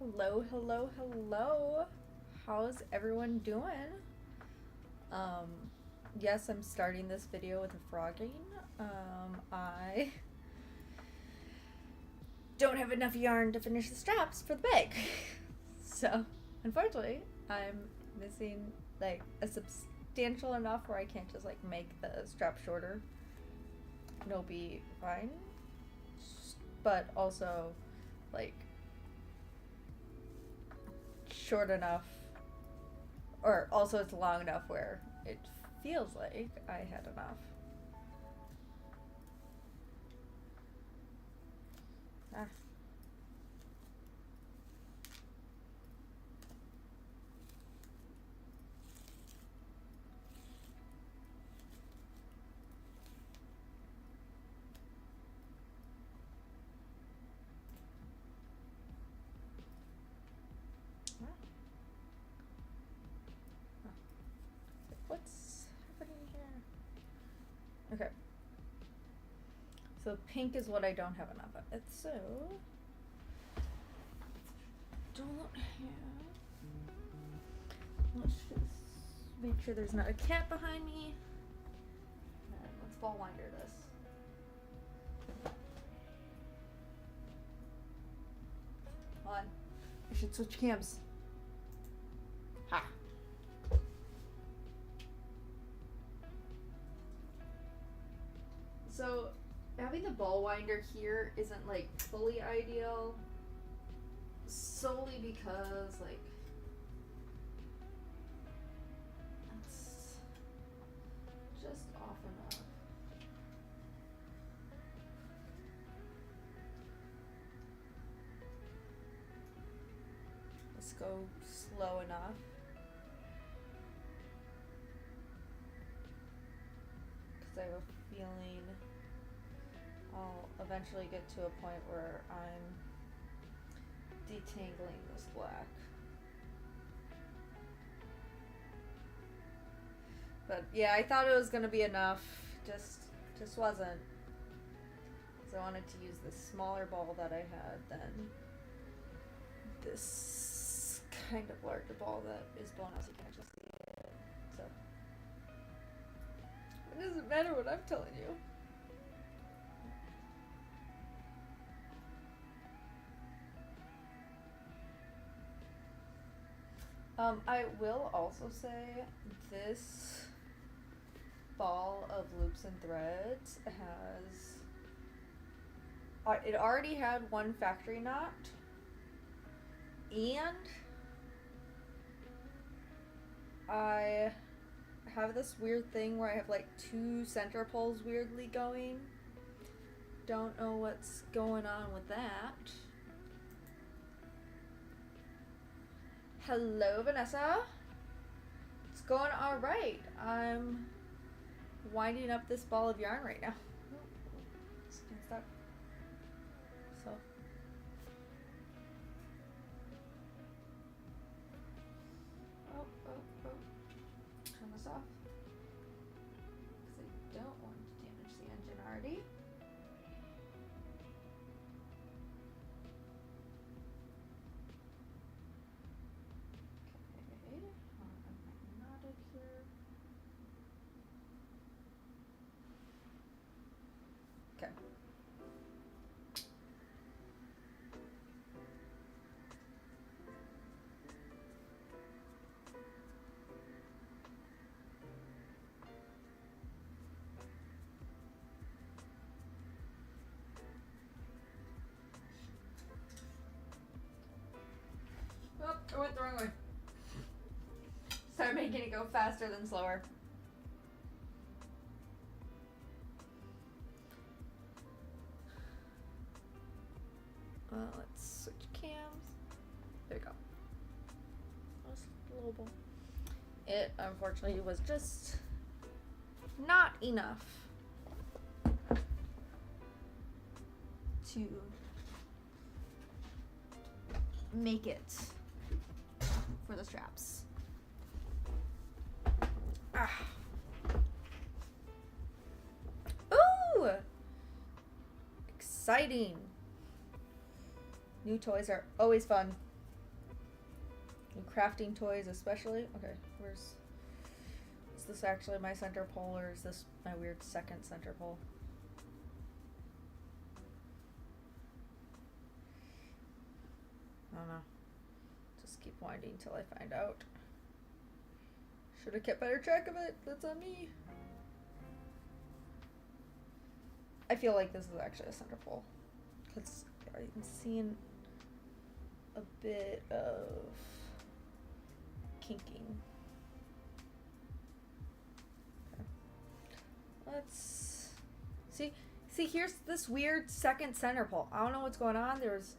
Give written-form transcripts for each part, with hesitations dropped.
Hello, hello, hello. How's everyone doing? Um, yes, I'm starting this video with a frogging. I don't have enough yarn to finish the straps for the bag. So, unfortunately, I'm missing like a substantial enough where I can't just like make the strap shorter. It'll be fine. But also, like, short enough, or also it's long enough where it feels like I had enough. Ah. Ah. Ah. What's happening here? Okay. So pink is what I don't have enough of. It's so don't have. Let's just make sure there's not a cat behind me. And let's ball winder this. Come on. I should switch cams. Ha. So having the ball winder here isn't like fully ideal, solely because like it's just off enough. Let's go slow enough. Because I have a feeling I'll eventually get to a point where I'm detangling this black. But yeah, I thought it was gonna be enough. Just wasn't. Because I wanted to use this smaller ball that I had than this kind of larger ball that is blown out so you can't just see it. So it doesn't matter what I'm telling you. I will also say this ball of loops and threads has it already had one factory knot, and I have this weird thing where I have like two center poles weirdly going. Don't know what's going on with that. Hello, Vanessa. It's going all right. I'm winding up this ball of yarn right now. It's getting stuck. So. Oh. Turn this off. Because I don't want to damage the engine already. Okay. Oh, I went the wrong way. Start making it go faster than slower. Let's switch cams. There we go. Just a little bit. It unfortunately was just not enough to make it for the straps. Ah. Ooh! Exciting. New toys are always fun. crafting toys especially. Okay, where's... Is this actually my center pole, or is this my weird second center pole? I don't know. Just keep winding till I find out. Should have kept better track of it. That's on me. I feel like this is actually a center pole, because I'm seeing a bit of kinking. Okay. Let's see. See, here's this weird second center pole. I don't know what's going on. There's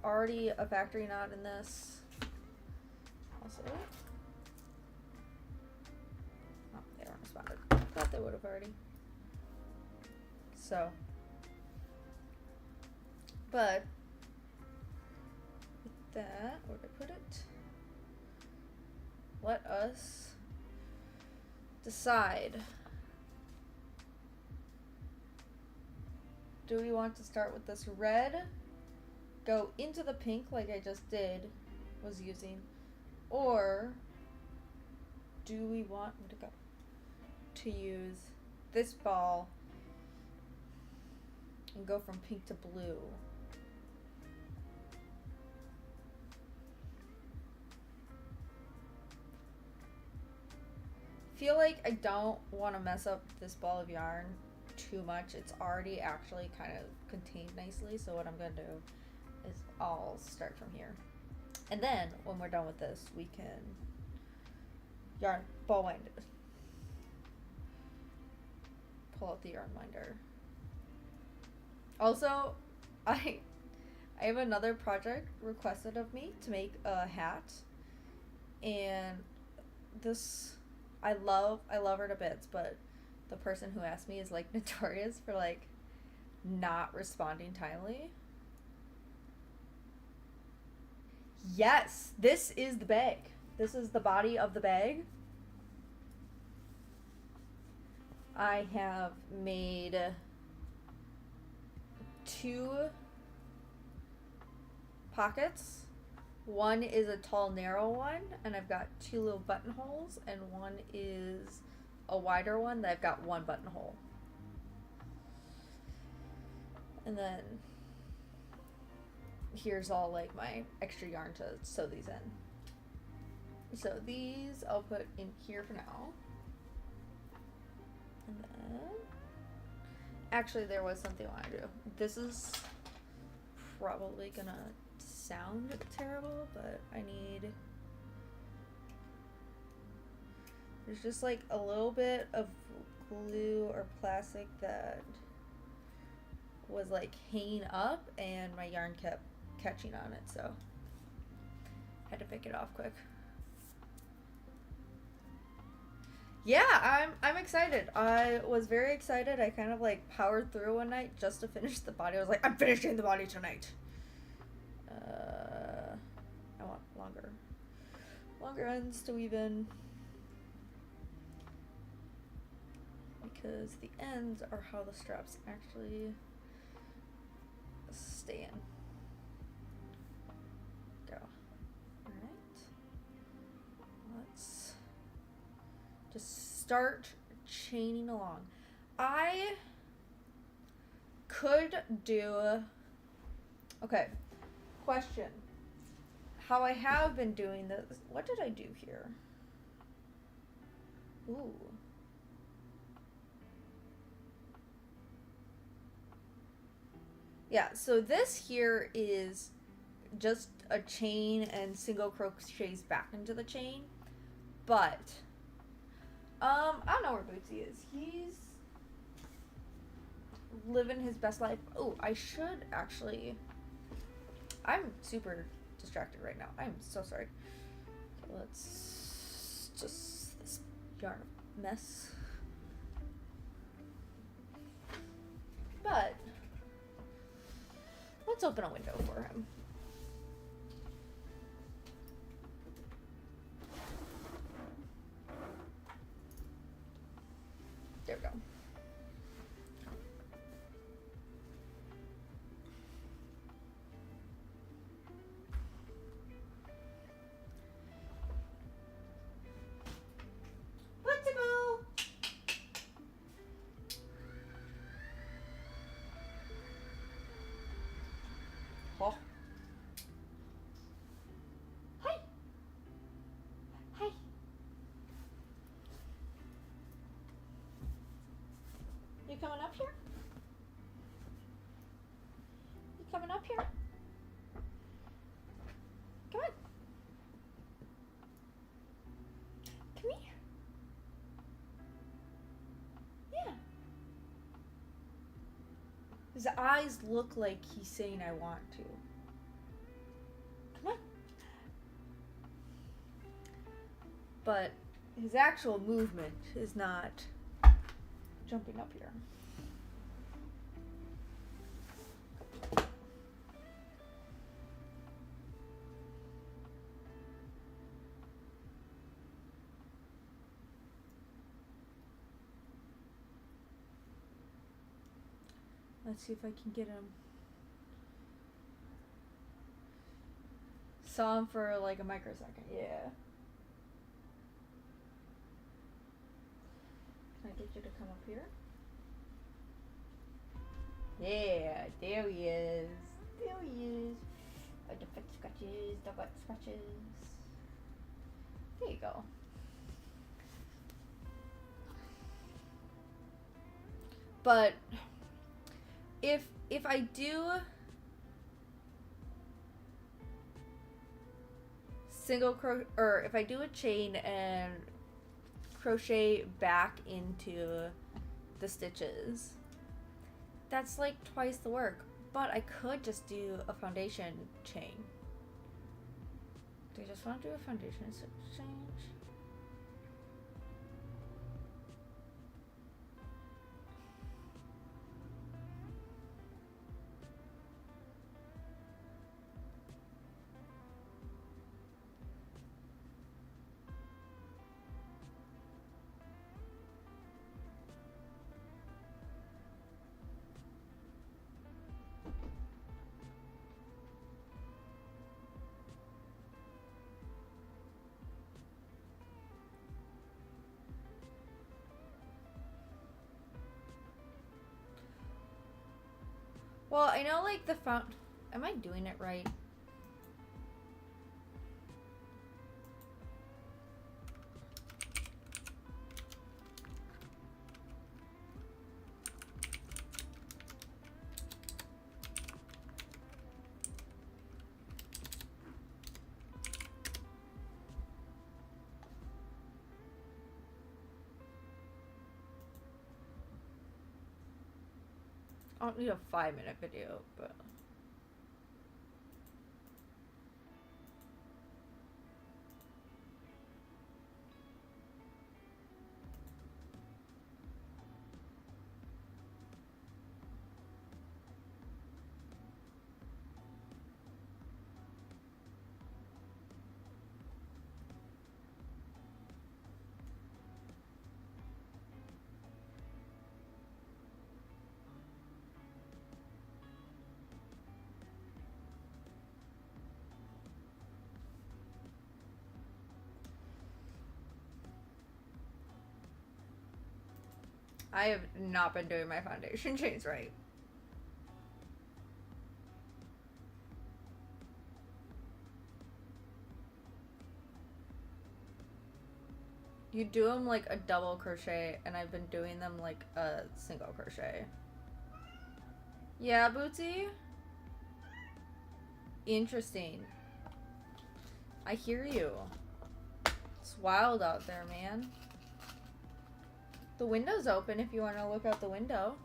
already a factory knot in this. Also, oh, they aren't responded. Thought they would have already. So, but with that, where did I put it? Let us decide. Do we want to start with this red, go into the pink like I just was using, or do we want to use this ball and go from pink to blue? Feel like I don't want to mess up this ball of yarn too much. It's already actually kind of contained nicely, so what I'm going to do is I'll start from here. And then when we're done with this, we can yarn ball wind it. Pull out the yarn winder. Also, I have another project requested of me to make a hat, and this I love her to bits, but the person who asked me is like notorious for like not responding timely. Yes, this is the bag. This is the body of the bag. I have made 2 pockets. One is a tall, narrow one, and I've got 2 little buttonholes, and one is a wider one that I've got 1 buttonhole. And then here's all like my extra yarn to sew these in. So these I'll put in here for now. And then actually there was something I want to do. This is probably gonna sound terrible, but there's just like a little bit of glue or plastic that was like hanging up, and my yarn kept catching on it, so had to pick it off quick. Yeah, I'm excited. I was very excited. I kind of like powered through one night just to finish the body. I was like, I'm finishing the body tonight. I want longer ends to weave in, because the ends are how the straps actually stay in. Go. Alright. Let's just start chaining along. I could do... Okay. Question. How I have been doing this... What did I do here? Ooh. Yeah, so this here is just a chain and single crochets back into the chain. But, I don't know where Bootsy is. He's living his best life. Oh, I should actually... I'm super distracted right now. I'm so sorry. Okay, let's just... This yarn mess. But... let's open a window for him. There we go. coming up here? You coming up here? Come on. Come here. Yeah. His eyes look like he's saying I want to. Come on. But his actual movement is not jumping up here. Let's see if I can get him. Saw him for like a microsecond. Yeah. Can I get you to come up here? Yeah, there he is. There he is. Oh, the foot scratches, the butt scratches. There you go. But if I do single crochet, or if I do a chain and crochet back into the stitches, that's like twice the work. But I could just do a foundation chain. Do you just want to do a foundation change? Well, I know like the am I doing it right? I don't need a 5-minute video, but I have not been doing my foundation chains right. You do them like a double crochet, and I've been doing them like a single crochet. Yeah, Bootsy? Interesting. I hear you. It's wild out there, man. The window's open if you want to look out the window.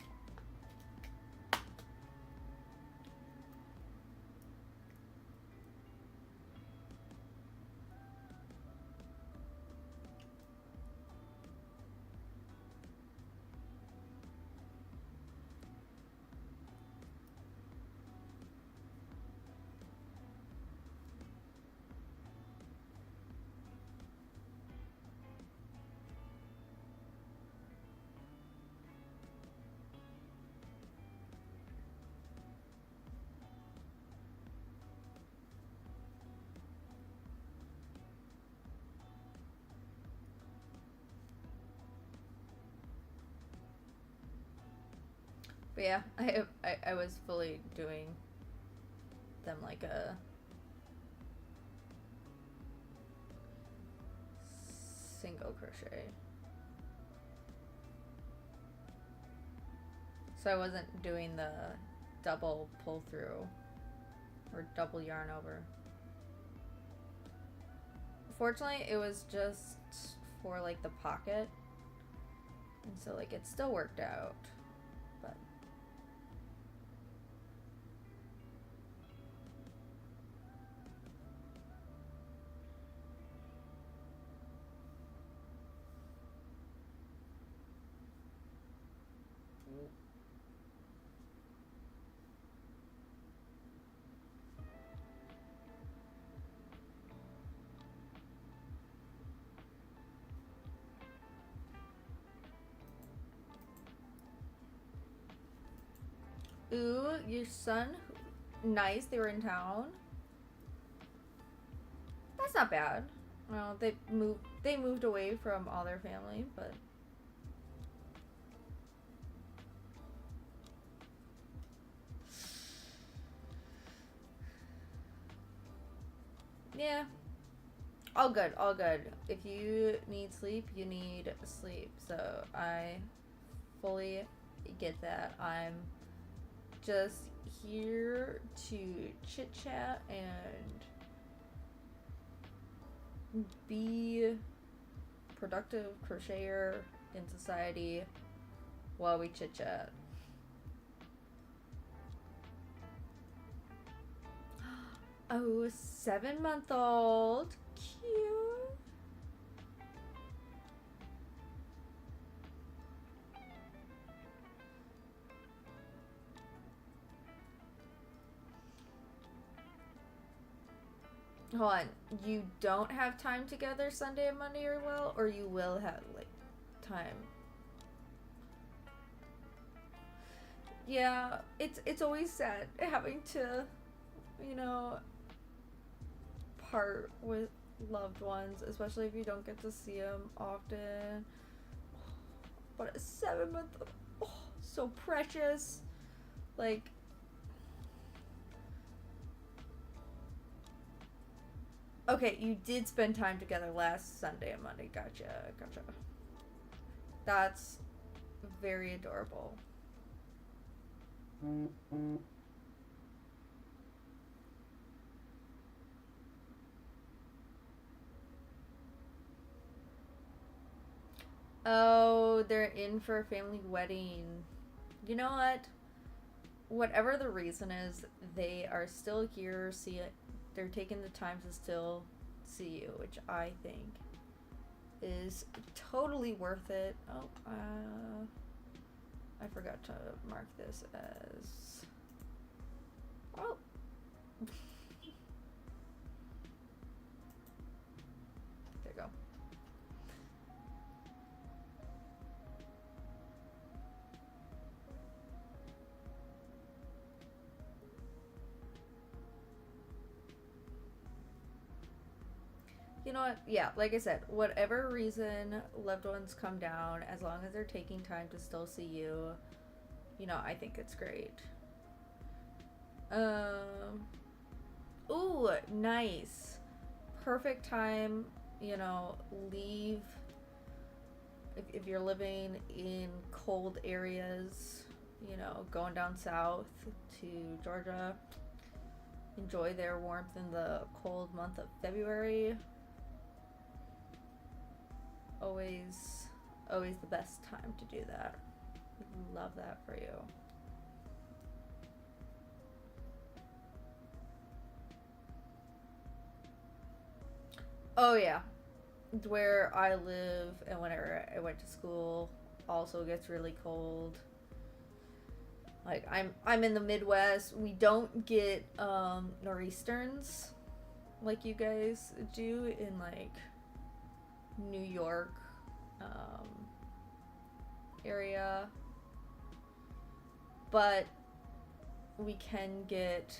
But yeah, I was fully doing them like a single crochet. So I wasn't doing the double pull through or double yarn over. Fortunately, it was just for like the pocket, and so like it still worked out, but ooh, your son, nice. They were in town. That's not bad. Well, they moved away from all their family, but yeah. All good, all good. If you need sleep, you need sleep. So I fully get that. I'm just here to chit chat and be productive crocheter in society while we chit chat. Oh, 7-month-old. Cute. Hold on. You don't have time together Sunday and Monday or you will have like time? Yeah, it's always sad having to, you know, part with loved ones, especially if you don't get to see them often. But a 7-month, oh, so precious. Like, okay, you did spend time together last Sunday and Monday. Gotcha, gotcha. That's very adorable. Oh, they're in for a family wedding. You know what? Whatever the reason is, they are still here. See it. They're taking the time to still see you, which I think is totally worth it. Oh, I forgot to mark this as. Oh. There you go. You know what? Yeah, like I said, whatever reason loved ones come down, as long as they're taking time to still see you, you know, I think it's great. Ooh, nice. Perfect time, you know, leave if you're living in cold areas, you know, going down south to Georgia. Enjoy their warmth in the cold month of February. Always the best time to do that. Love that for you. Oh yeah. Where I live and whenever I went to school also gets really cold. Like I'm in the Midwest. We don't get nor'easters like you guys do in like New York area, but we can get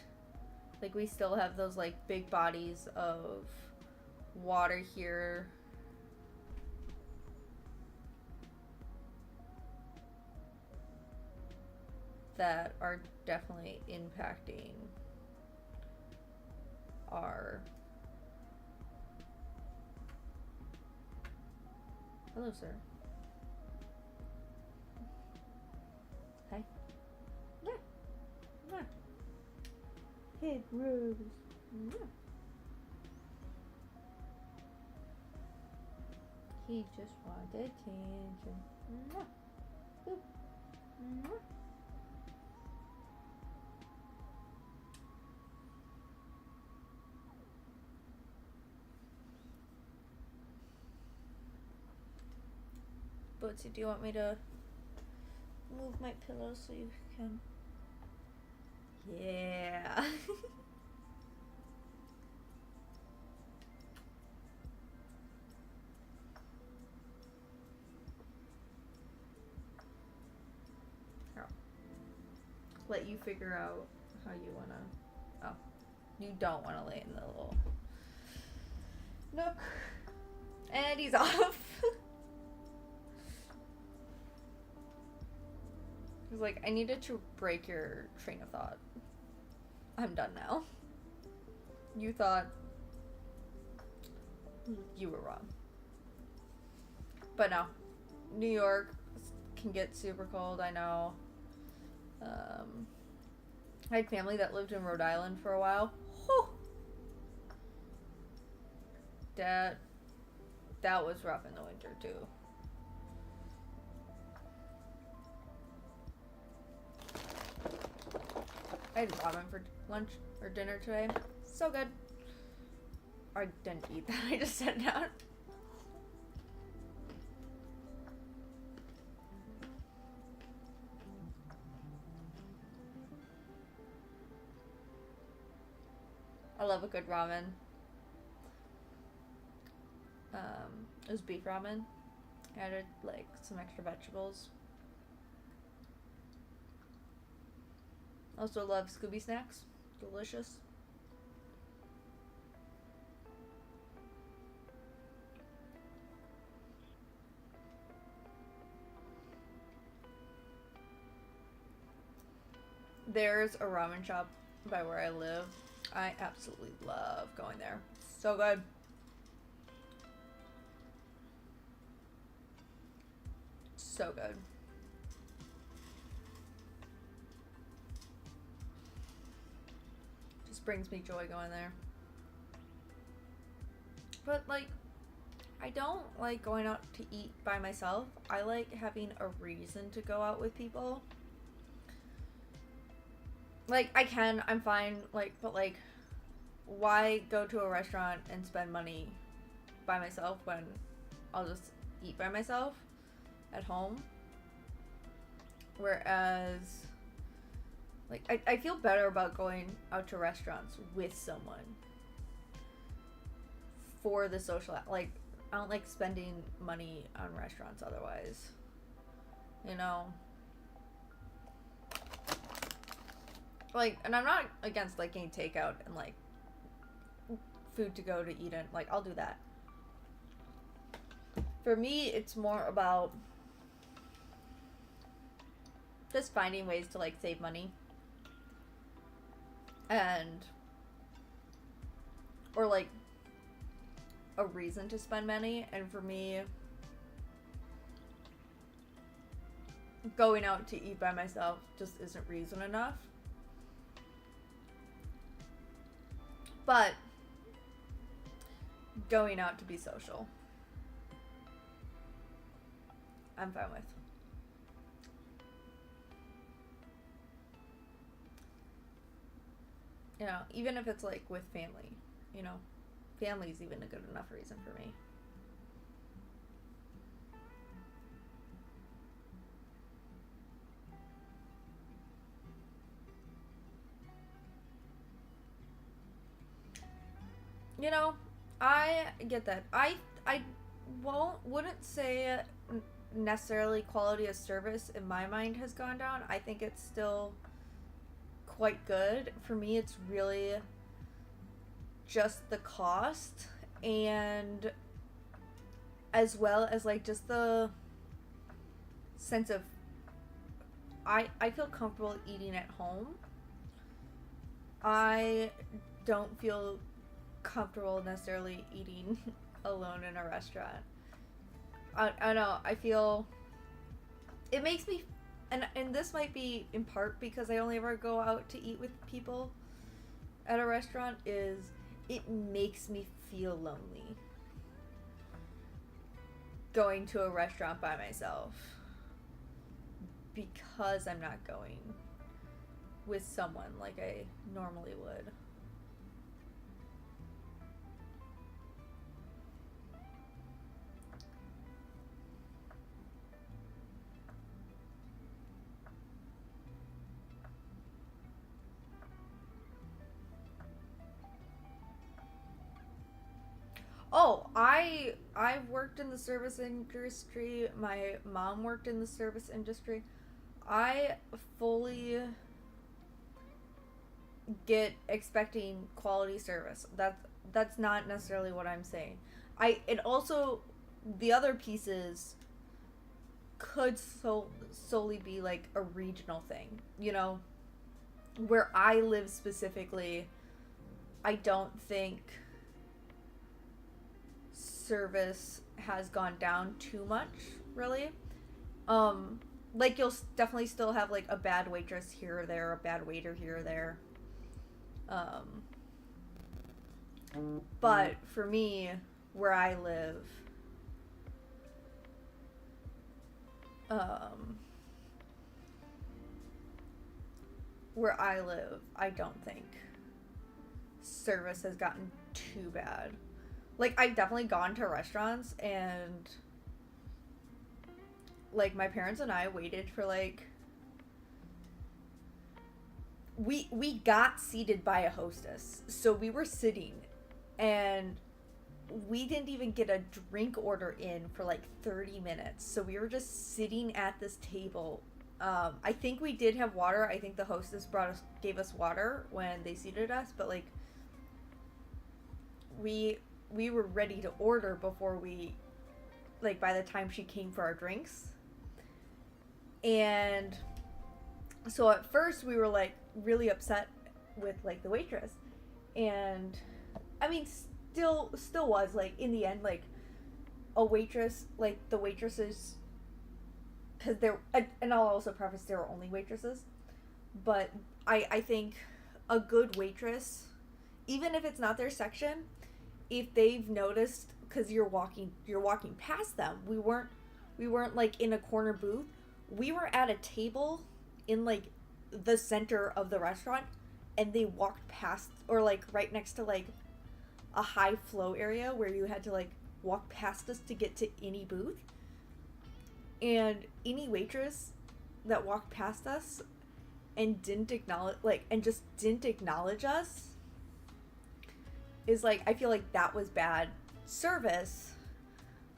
like we still have those like big bodies of water here that are definitely impacting our. Hello, sir. Hi. Hey, Rose. Mwah. He just wanted attention. Mwah. Boop. Mwah. Bootsy, do you want me to move my pillow so you can? Yeah. Here, let you figure out how you wanna. Oh, you don't want to lay in the little nook. And he's off. He's like, I needed to break your train of thought. I'm done now. You thought you were wrong. But no. New York can get super cold, I know. I had family that lived in Rhode Island for a while. Whew. That was rough in the winter too. I had ramen for lunch or dinner today. So good. I didn't eat that. I just sat down. I love a good ramen. It was beef ramen. I added like some extra vegetables. Also love Scooby snacks. Delicious. There's a ramen shop by where I live. I absolutely love going there. So good. So good. Just brings me joy going there. But like, I don't like going out to eat by myself. I like having a reason to go out with people. Like, I'm fine, like, but like, why go to a restaurant and spend money by myself when I'll just eat by myself at home? Whereas, like, I feel better about going out to restaurants with someone for the social, like, I don't like spending money on restaurants otherwise, you know? Like, and I'm not against, like, getting takeout and, like, food to go to eat in. Like, I'll do that. For me, it's more about just finding ways to, like, save money. And, or, like, a reason to spend money. And for me, going out to eat by myself just isn't reason enough. But going out to be social, I'm fine with. You know, even if it's like with family, you know, family's even a good enough reason for me. You know, I get that. I wouldn't say necessarily quality of service in my mind has gone down. I think it's still quite good. For me, it's really just the cost, and as well as like just the sense of I feel comfortable eating at home. I don't feel comfortable necessarily eating alone in a restaurant. I don't know. I feel it makes me, and this might be in part because I only ever go out to eat with people, at a restaurant is it makes me feel lonely going to a restaurant by myself because I'm not going with someone like I normally would. Oh, I've worked in the service industry. My mom worked in the service industry. I fully get expecting quality service. That's not necessarily what I'm saying. I it also the other pieces could solely be like a regional thing. You know, where I live specifically, I don't think service has gone down too much, really. Like you'll definitely still have like a bad waitress here or there, a bad waiter here or there. Um, but for me, where I live, um, I don't think service has gotten too bad. Like I've definitely gone to restaurants and like my parents and I waited for like we got seated by a hostess. So we were sitting and we didn't even get a drink order in for like 30 minutes. So we were just sitting at this table. I think we did have water. I think the hostess gave us water when they seated us, but like we we were ready to order before we like by the time she came for our drinks. And so at first we were like really upset with like the waitress. And I mean still was like in the end like a waitress like the waitresses because there and I'll also preface there were only waitresses, but I think a good waitress, even if it's not their section, if they've noticed because you're walking past them, we weren't like in a corner booth, we were at a table in like the center of the restaurant, and they walked past or like right next to like a high flow area where you had to like walk past us to get to any booth. And any waitress that walked past us and didn't acknowledge like and just didn't acknowledge us is like I feel like that was bad service.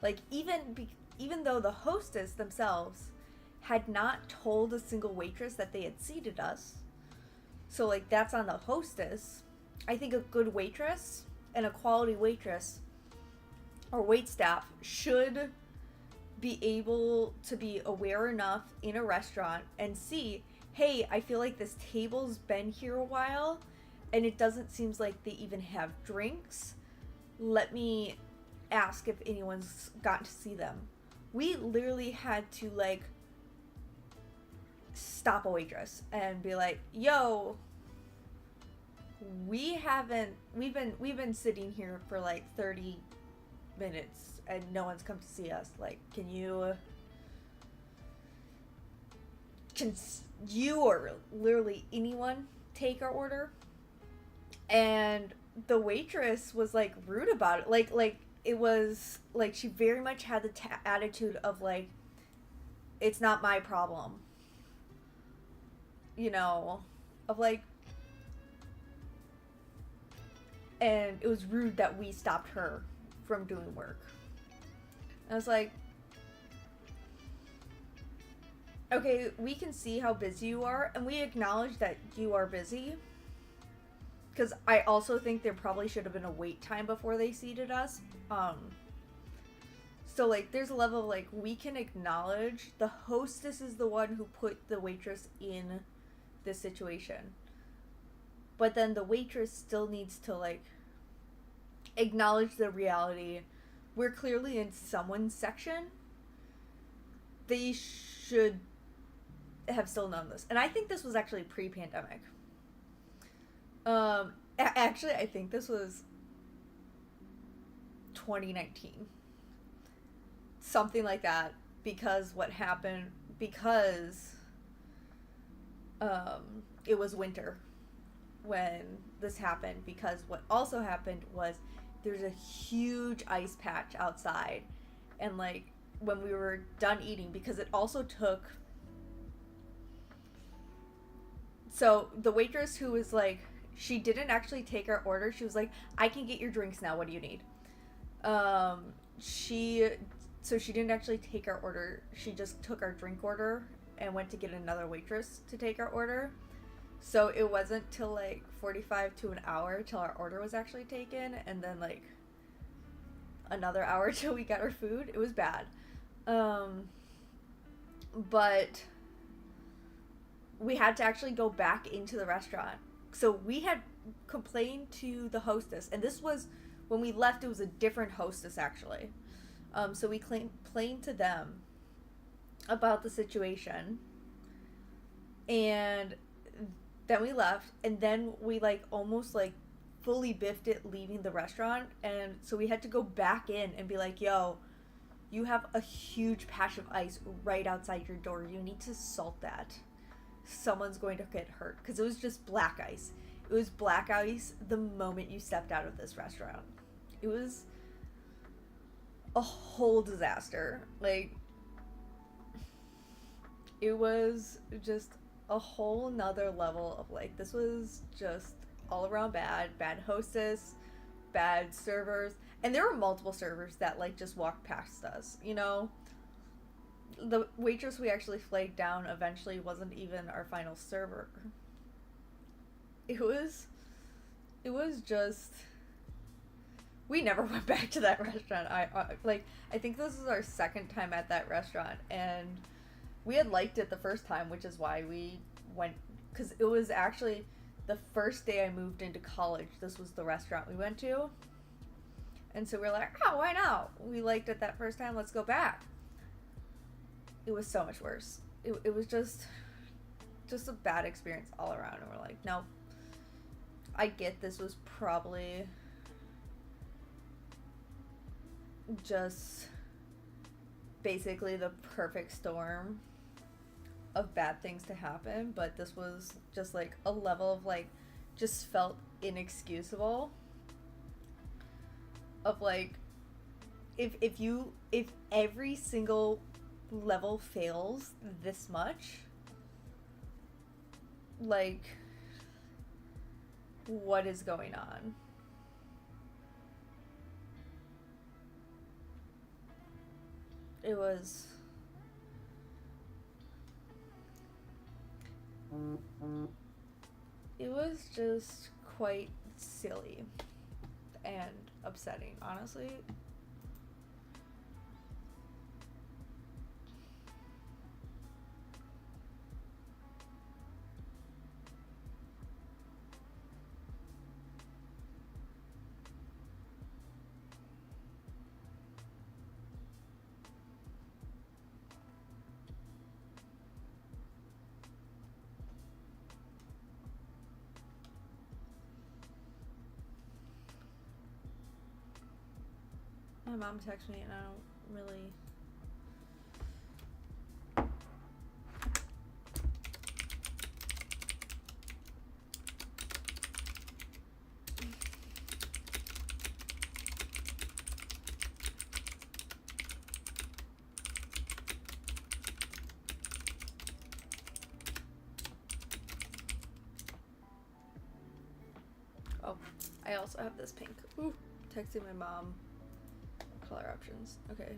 Like even though the hostess themselves had not told a single waitress that they had seated us, so like that's on the hostess. I think a good waitress and a quality waitress or wait staff should be able to be aware enough in a restaurant and see, hey, I feel like this table's been here a while and it doesn't seem like they even have drinks. Let me ask if anyone's gotten to see them. We literally had to like stop a waitress and be like, yo, we've been sitting here for like 30 minutes and no one's come to see us. Like, can you or literally anyone take our order? And the waitress was like rude about it. Like it was like she very much had the attitude of like, it's not my problem. You know, of like, and it was rude that we stopped her from doing work. I was like, okay, we can see how busy you are, and we acknowledge that you are busy. Because I also think there probably should have been a wait time before they seated us. So, like, there's a level of, like, we can acknowledge the hostess is the one who put the waitress in this situation. But then the waitress still needs to, like, acknowledge the reality. We're clearly in someone's section. They should have still known this. And I think this was actually pre-pandemic. Actually, I think this was 2019. Something like that. Because what happened, because it was winter when this happened. Because what also happened was there's a huge ice patch outside. And, like, when we were done eating, because it also took... So, the waitress who was, like... She didn't actually take our order. She was like, I can get your drinks now. What do you need? So she didn't actually take our order. She just took our drink order and went to get another waitress to take our order. So it wasn't till like 45 to an hour till our order was actually taken, and then like another hour till we got our food. It was bad. But we had to actually go back into the restaurant. So we had complained to the hostess, and this was when we left. It was a different hostess actually. So we complained to them about the situation, and then we left, and then we like almost like fully biffed it leaving the restaurant, and so we had to go back in and be like, yo, you have a huge patch of ice right outside your door. You need to salt that. Someone's going to get hurt. Because it was just black ice. It was black ice the moment you stepped out of this restaurant. It was a whole disaster. Like, it was just a whole nother level of like, this was just all around bad hostess, bad servers, and there were multiple servers that like just walked past us, you know. The waitress we actually flagged down eventually wasn't even our final server. It was just, we never went back to that restaurant. I think this is our second time at that restaurant, and we had liked it the first time, which is why we went, because it was actually the first day I moved into college. This was the restaurant we went to, and so we're like, oh, why not? We liked it that first time. Let's go back. It was so much worse. It was just a bad experience all around, and we're like, no. I get this was probably just basically the perfect storm of bad things to happen, but this was just like a level of like, just felt inexcusable of like, if every single level fails this much, like, what is going on? It was just quite silly and upsetting, honestly. My mom texted me and I don't really... Oh, I also have this pink. Ooh, texting my mom. Color options. Okay.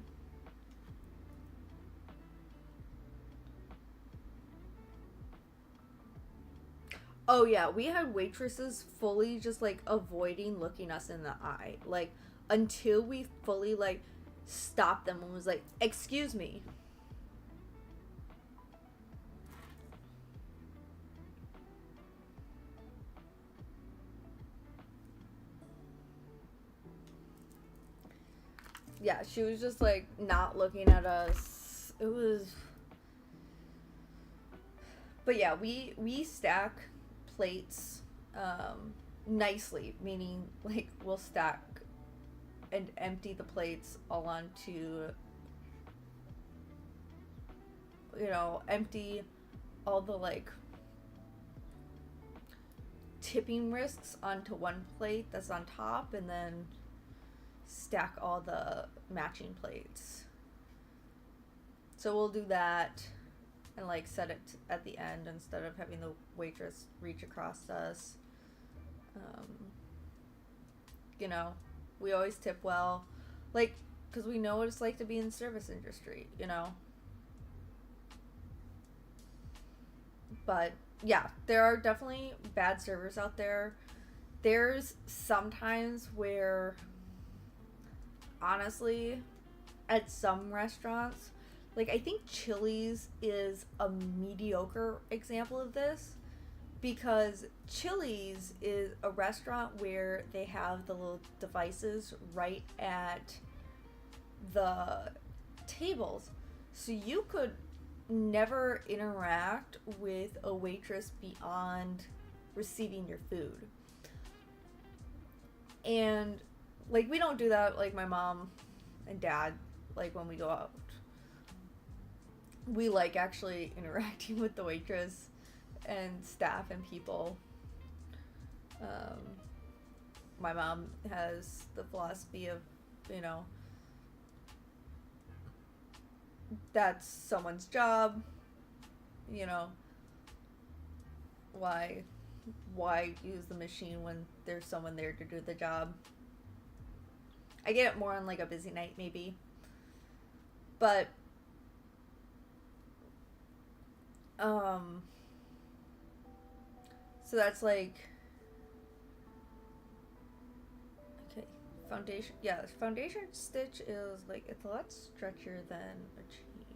Oh yeah, we had waitresses fully just like avoiding looking us in the eye. Like, until we fully like stopped them and was like, excuse me. Yeah, she was just like not looking at us. It was... But yeah, we stack plates nicely, meaning like we'll stack and empty the plates all onto, empty all the like tipping risks onto one plate that's on top, and then stack all the matching plates. So we'll do that and like set it at the end instead of having the waitress reach across us. Um, we always tip well, like, because we know what it's like to be in the service industry. But yeah, there are definitely bad servers out there. There's sometimes where, honestly, at some restaurants, like I think Chili's is a mediocre example of this, because Chili's is a restaurant where they have the little devices right at the tables. So you could never interact with a waitress beyond receiving your food. And like we don't do that, like my mom and dad, like when we go out. We like actually interacting with the waitress and staff and people. My mom has the philosophy of, that's someone's job, you know, why use the machine when there's someone there to do the job. I get it more on like a busy night maybe, but so that's like, okay, foundation, yeah, foundation stitch is like, it's a lot stretchier than a chain.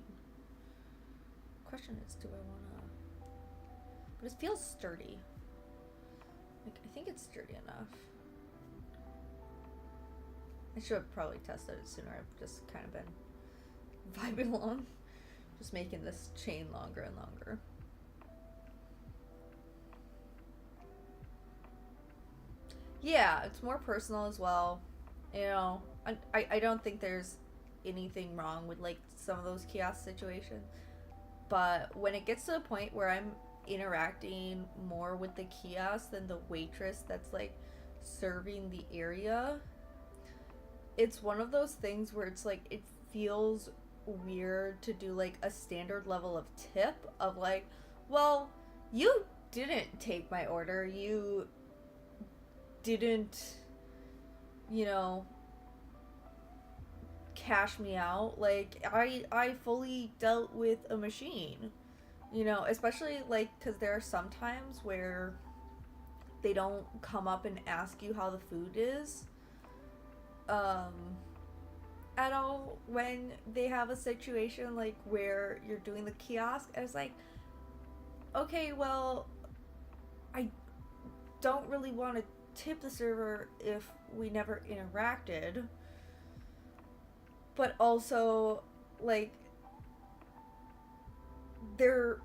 Question is, do I wanna, but it feels sturdy. Like, I think it's sturdy enough. I should have probably tested it sooner. I've just kind of been vibing along, just making this chain longer and longer. Yeah, it's more personal as well. I don't think there's anything wrong with like some of those kiosk situations. But when it gets to the point where I'm interacting more with the kiosk than the waitress that's like serving the area, it's one of those things where it's like it feels weird to do like a standard level of tip of like, well, you didn't take my order, you didn't, cash me out. Like I fully dealt with a machine, especially like because there are some times where they don't come up and ask you how the food is at all when they have a situation like where you're doing the kiosk. And it's like, okay, well, I don't really want to tip the server if we never interacted, but also like they're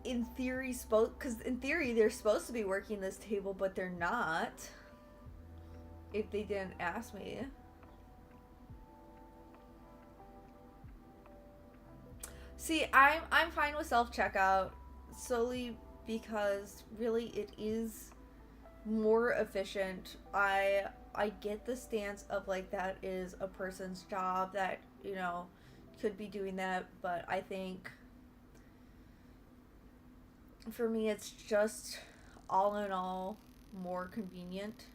in theory because in theory they're supposed to be working this table, but they're not if they didn't ask me. See, I'm fine with self-checkout solely because really it is more efficient. I get the stance of like that is a person's job that, could be doing that, but I think for me it's just all in all more convenient.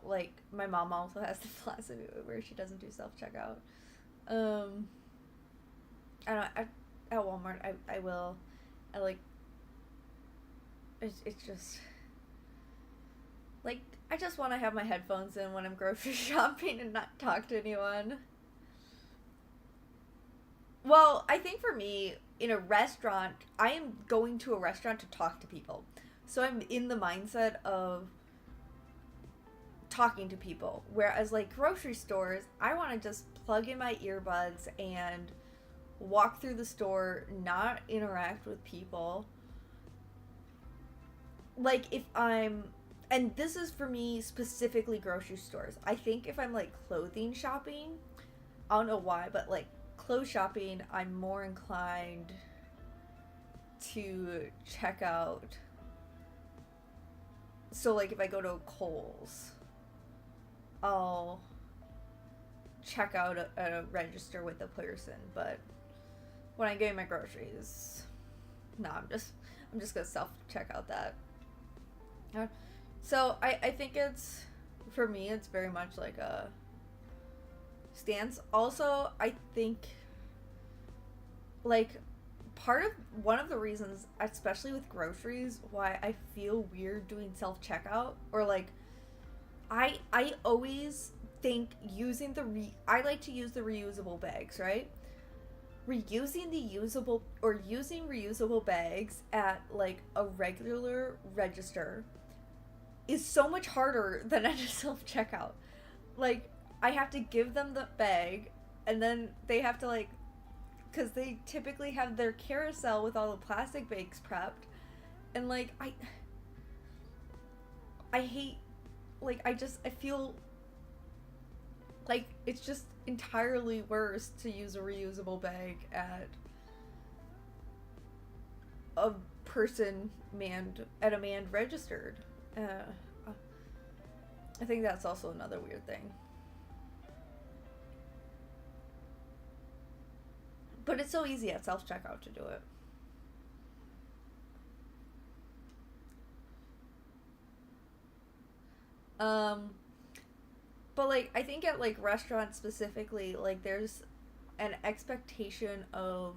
Like my mom also has the philosophy where she doesn't do self checkout. Um, I don't. At Walmart, I will. I like. It's just like I just want to have my headphones in when I'm grocery shopping and not talk to anyone. Well, I think for me, in a restaurant, I am going to a restaurant to talk to people. So I'm in the mindset of talking to people. Whereas like grocery stores, I want to just plug in my earbuds and walk through the store, not interact with people, like if I'm, and this is for me specifically grocery stores. I think if I'm like clothing shopping, I don't know why, but like clothes shopping, I'm more inclined to check out. So like if I go to Kohl's, I'll check out a register with a person, but when I'm getting my groceries, no, I'm just gonna self check out that. So I think it's, for me it's very much like a stance. Also, I think like part of one of the reasons, especially with groceries, why I feel weird doing self checkout, or like I always think using I like to use the reusable bags, right? Reusing the usable or using reusable bags at like a regular register is so much harder than at a self checkout. Like I have to give them the bag, and then they have to like, because they typically have their carousel with all the plastic bags prepped, and like I hate, like I feel like it's just entirely worse to use a reusable bag at a manned registered. I think that's also another weird thing. But it's so easy at self checkout to do it. But like I think at like restaurants specifically, like there's an expectation of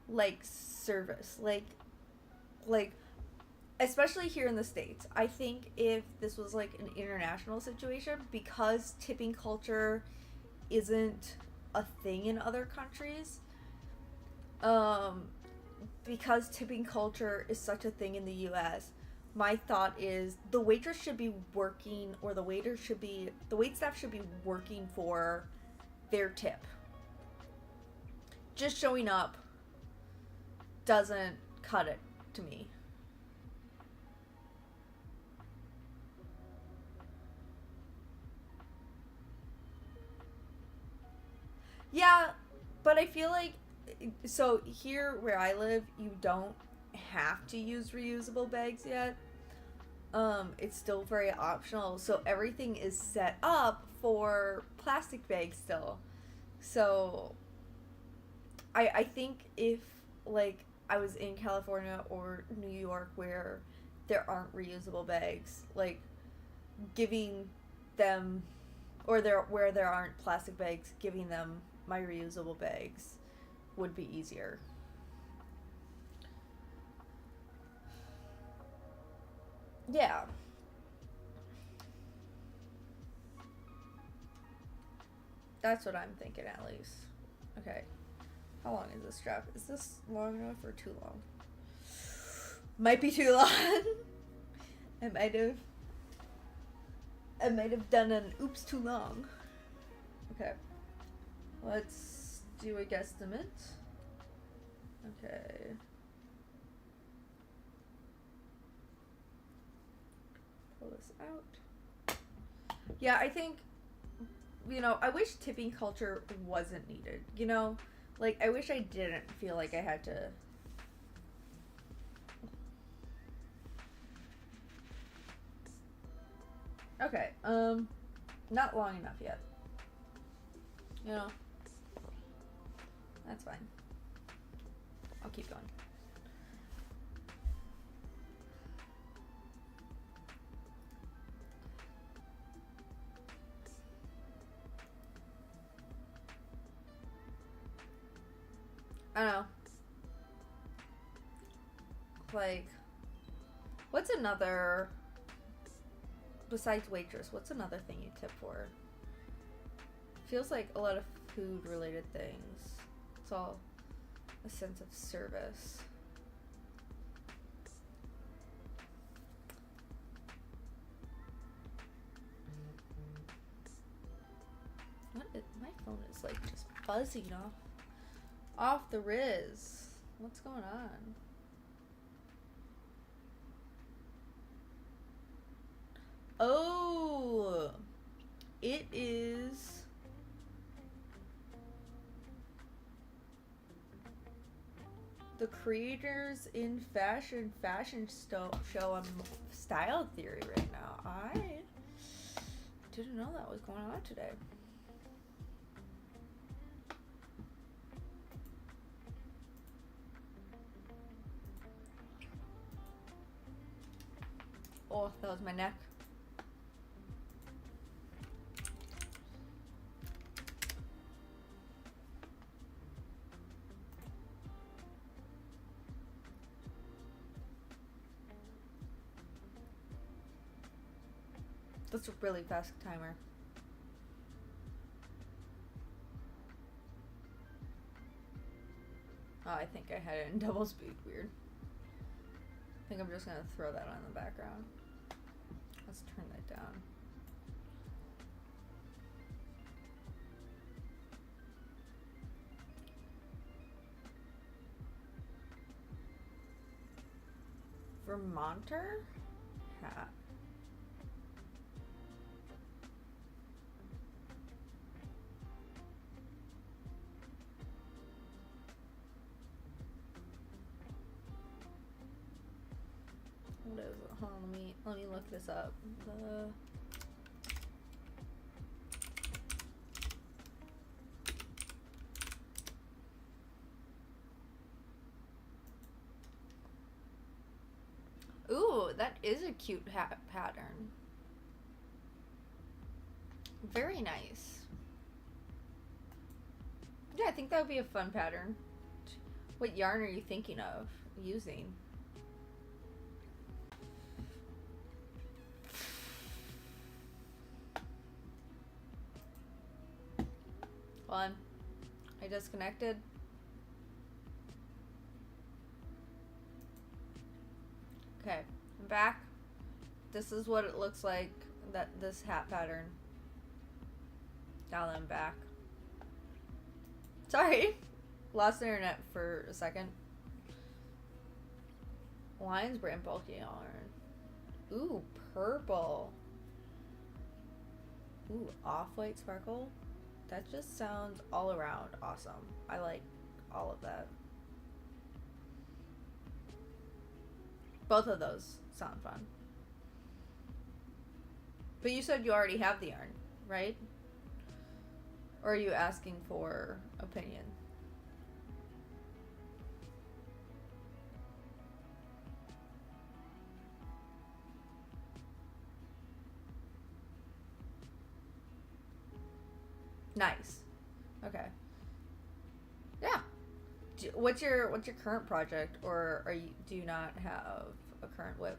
like service, like especially here in the States. I think if this was like an international situation, because tipping culture isn't a thing in other countries, um because tipping culture is such a thing in the US, my thought is the waitress should be working, or the wait staff should be working for their tip. Just showing up doesn't cut it to me. Yeah, but I feel like, so here where I live, you don't have to use reusable bags yet. It's still very optional, so everything is set up for plastic bags still. So I think if like I was in California or New York where there aren't reusable bags, like giving them, or there where there aren't plastic bags, giving them my reusable bags would be easier. Yeah. That's what I'm thinking at least. Okay. How long is this strap? Is this long enough or too long? Might be too long. I might have I might have done an oops too long. Okay. Let's do a guesstimate. Okay. Pull this out. Yeah, I think, I wish tipping culture wasn't needed. Like I wish I didn't feel like I had to. Okay, not long enough yet. You know, that's fine. I'll keep going. I don't know. Like, what's another, besides waitress, what's another thing you tip for? Feels like a lot of food related things. It's all a sense of service. My phone is like just buzzing off the Riz. What's going on? it is the creators in fashion show on Style Theory right now. I didn't know that was going on today. Oh, that was my neck. That's a really fast timer. Oh, I think I had it in double speed. Weird. I think I'm just gonna throw that on the background. Let's turn that down. Vermonter hat. What is it? Hold on, let me look this up. Ooh, that is a cute hat pattern. Very nice. Yeah, I think that would be a fun pattern. What yarn are you thinking of using? Hold on. I disconnected. Okay, I'm back. This is what it looks like, this hat pattern. Now that I'm back. Sorry. Lost internet for a second. Lions brand bulky yarn. Ooh, purple. Ooh, off-white sparkle. That just sounds all around awesome. I like all of that. Both of those sound fun. But you said you already have the yarn, right? Or are you asking for opinion? Nice. Okay. Yeah. What's your current project, or do you not have a current whip?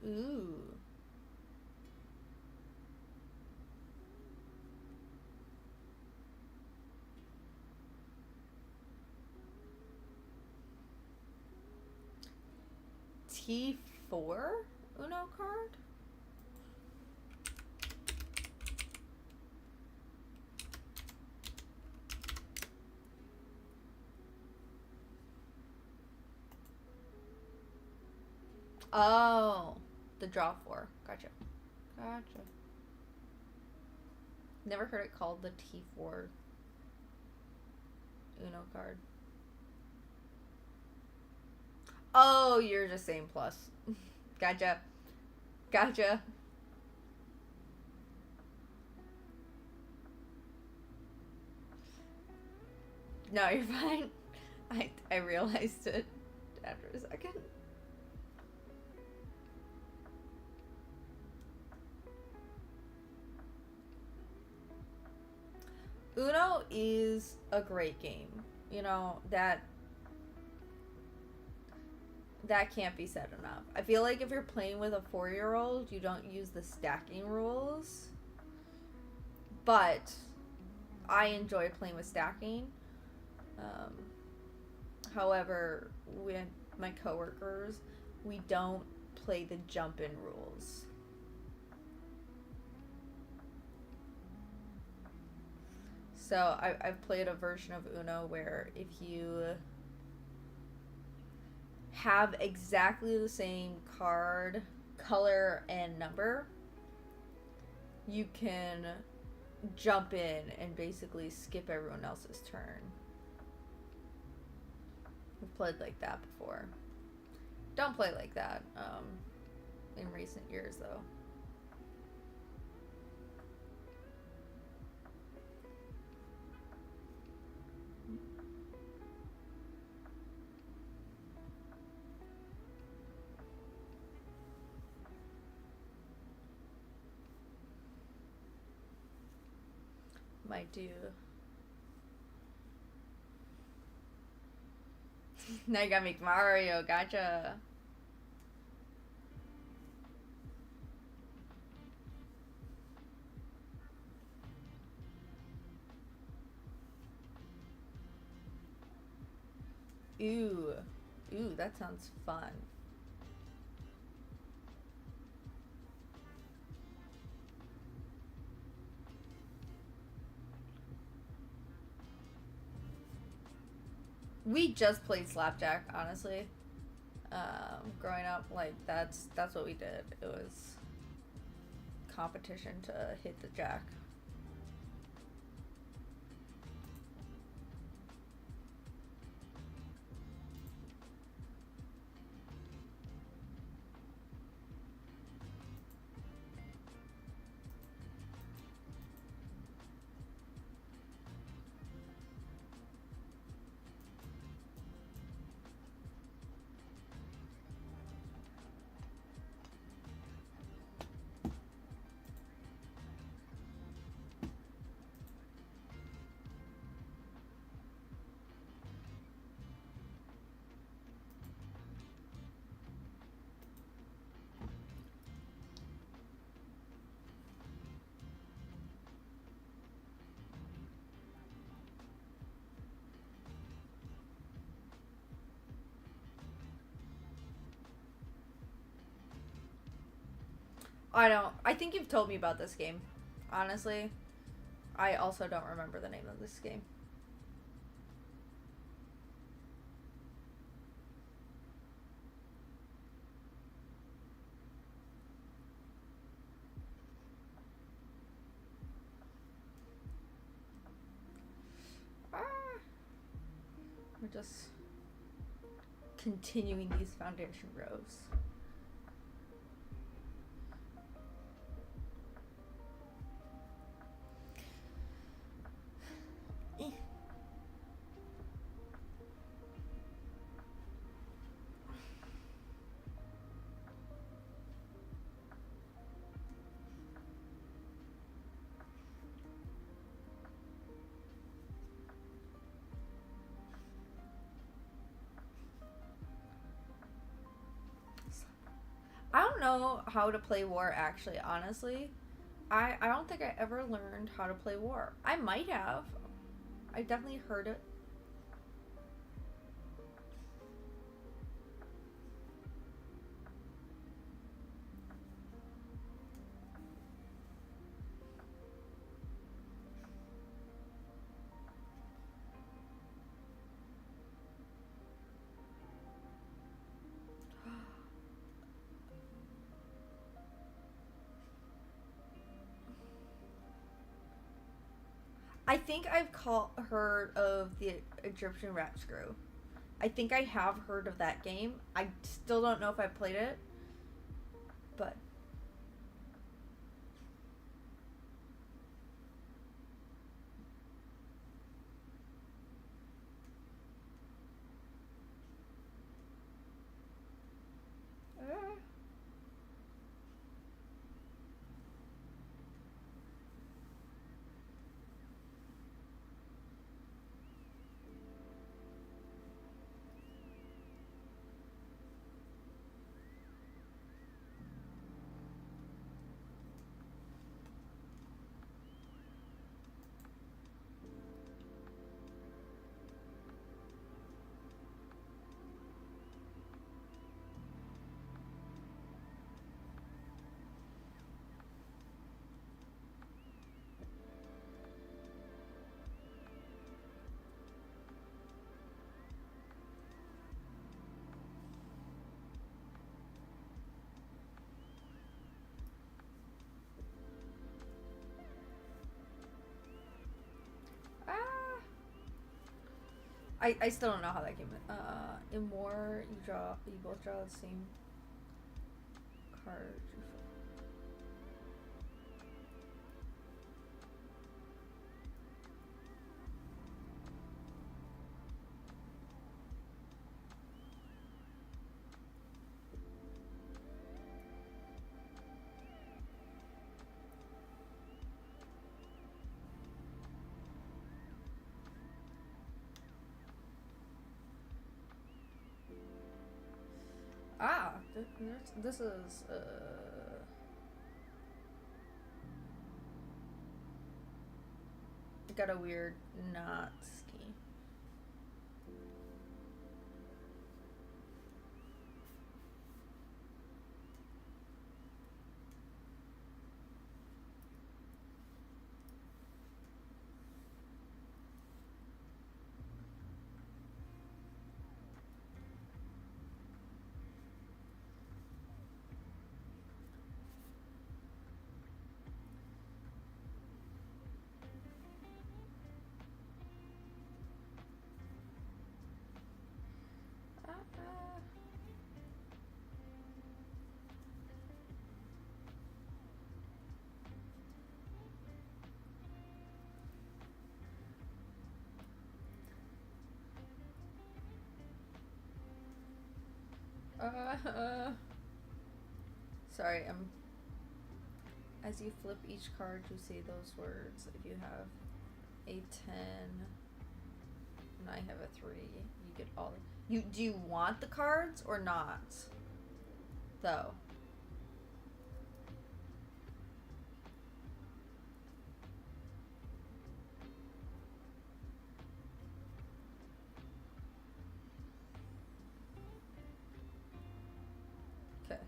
Ooh. T4 Uno card? Oh, the draw 4. Gotcha. Never heard it called the T4 Uno card. Oh, you're just saying plus. Gotcha. No, you're fine. I realized it after a second. Uno is a great game. You know, that can't be said enough. I feel like if you're playing with a 4-year-old, you don't use the stacking rules. But I enjoy playing with stacking. Um, However, with my coworkers, we don't play the jump in rules. So I've played a version of Uno where if you have exactly the same card, color, and number, you can jump in and basically skip everyone else's turn. We've played like that before. Don't play like that in recent years, though. Might do. Now you gotta make Mario. Gotcha. Ooh. Ooh, that sounds fun. We just played Slapjack, honestly. Growing up, like that's what we did. It was competition to hit the jack. I think you've told me about this game. Honestly, I also don't remember the name of this game. Ah, we're just continuing these foundation rows. I don't know how to play War actually, honestly. I don't think I ever learned how to play War. I might have. I definitely heard it. I think I've heard of the Egyptian Rap Screw. I think I have heard of that game. I still don't know if I played it, but I still don't know how that came in. In War, you both draw the same card. Ah, this is got a weird knot ski. Sorry, as you flip each card, you say those words. If you have a 10 and I have a 3, you get all. Do you want the cards or not? Though. Okay.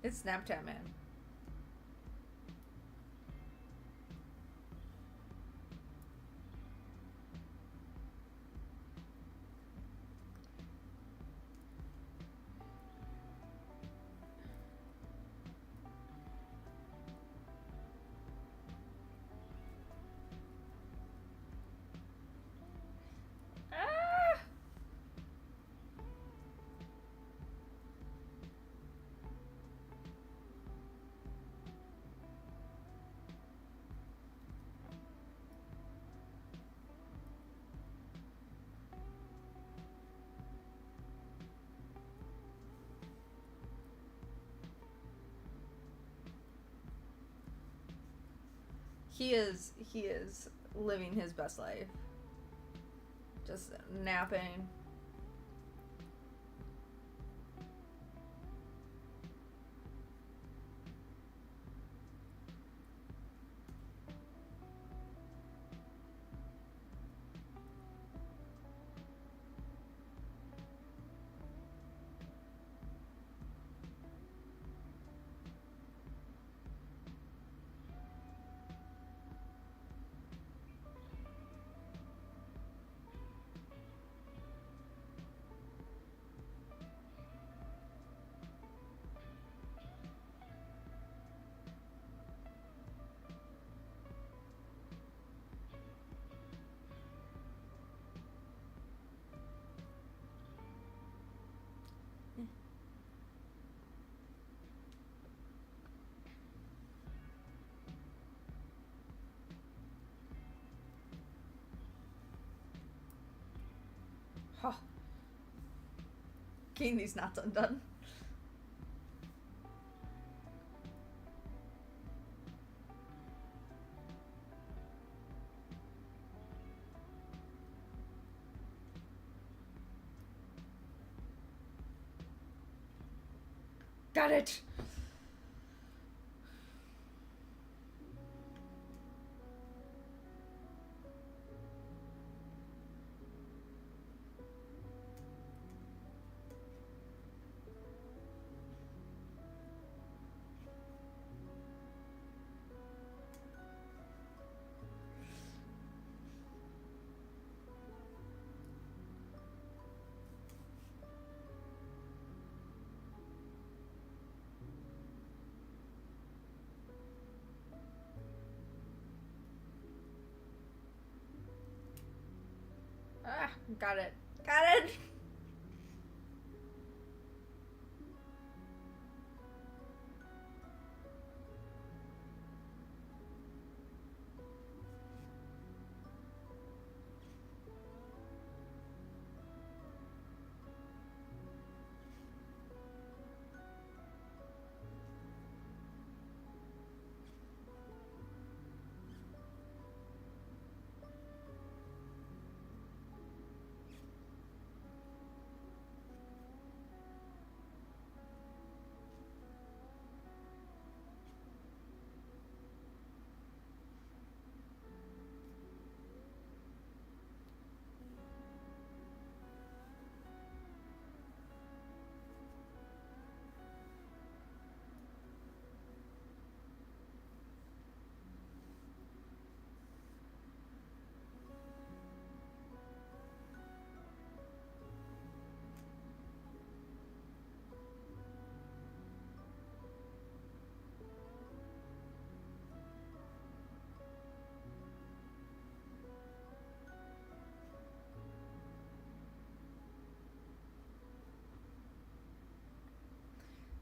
It's Snapchat Man. He is living his best life. Just napping. Huh. Getting these knots undone. Got it. Ah, got it. Got it.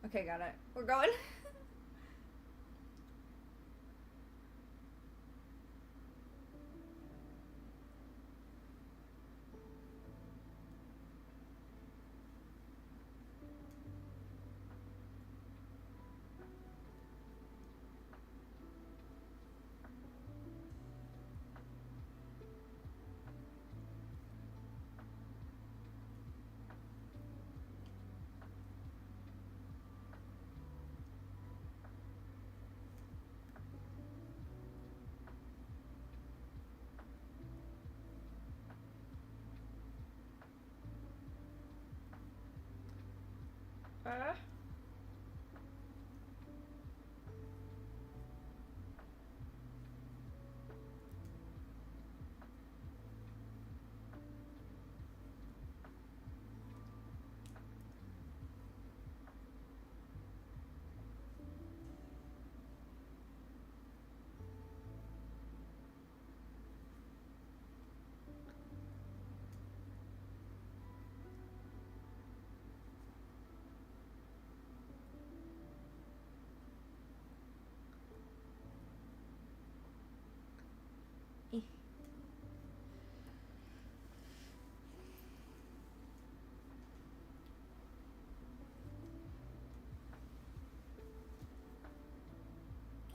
Okay, got it. We're going. Uh.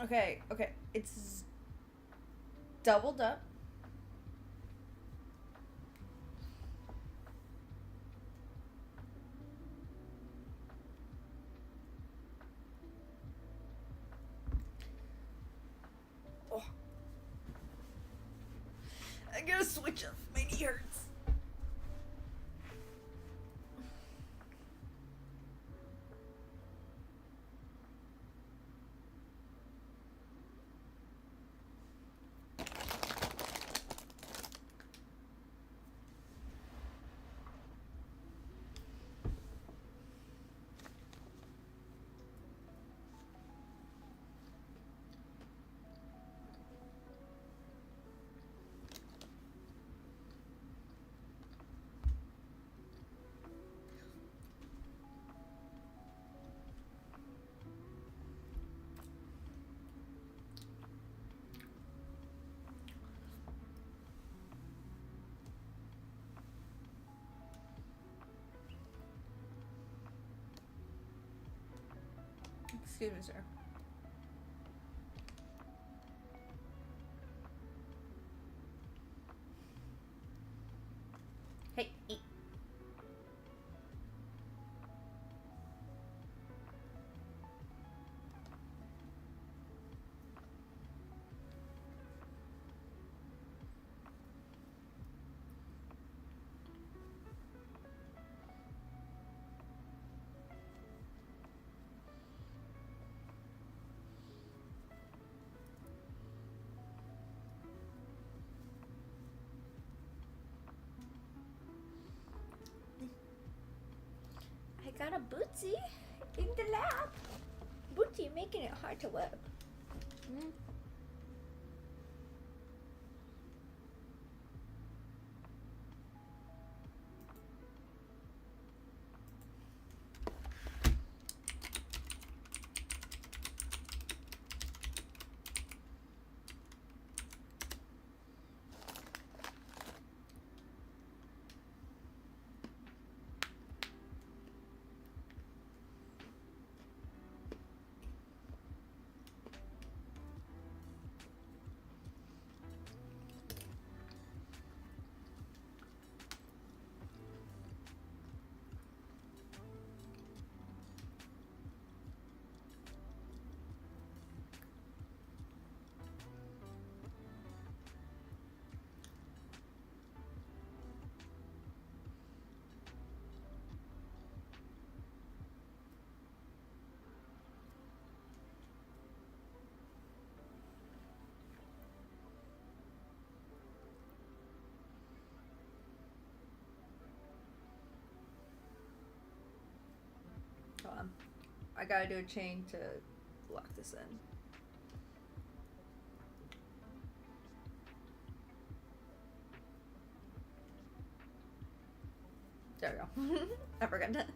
Okay, okay. It's doubled up. Oh. I gotta switch up. My knee hurts. Excuse me, sir. Hey, eat. got a Bootsy in the lab. Bootsy making it hard to whip. Mm. Hold on. I gotta do a chain to lock this in. There we go. I forgot that.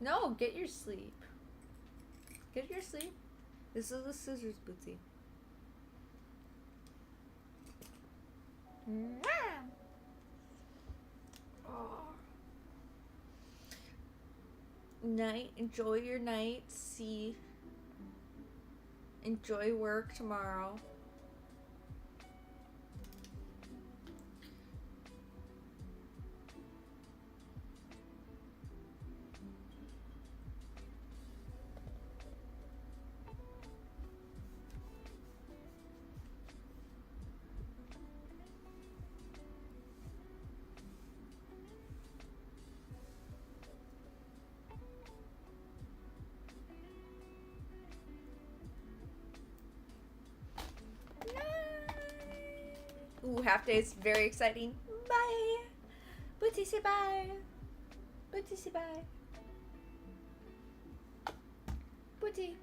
No, get your sleep. Get your sleep. This is the scissors, Bootsy. Oh. Night. Enjoy your night. See. Enjoy work tomorrow. Ooh, half day is very exciting. Bye. Bootsy, say bye. Bootsy, say bye. Bootsy.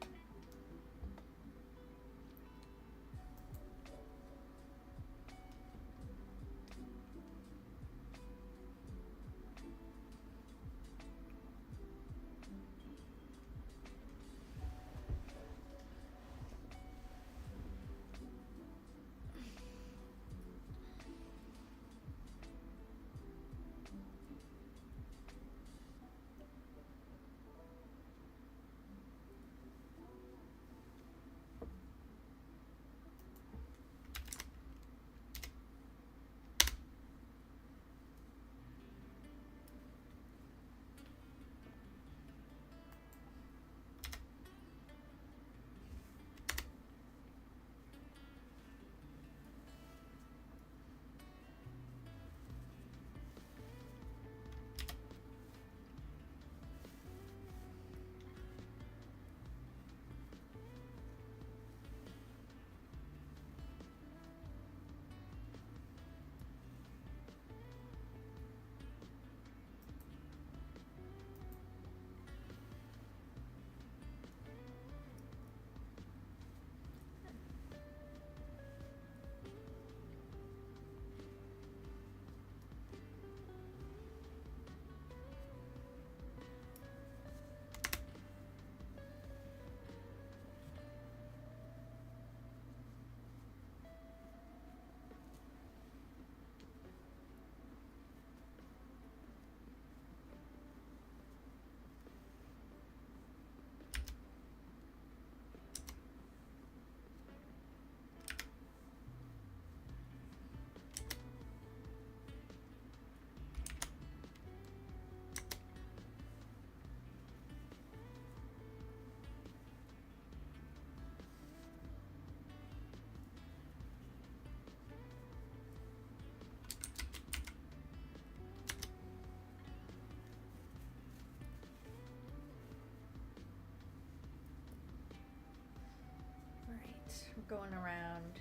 going around.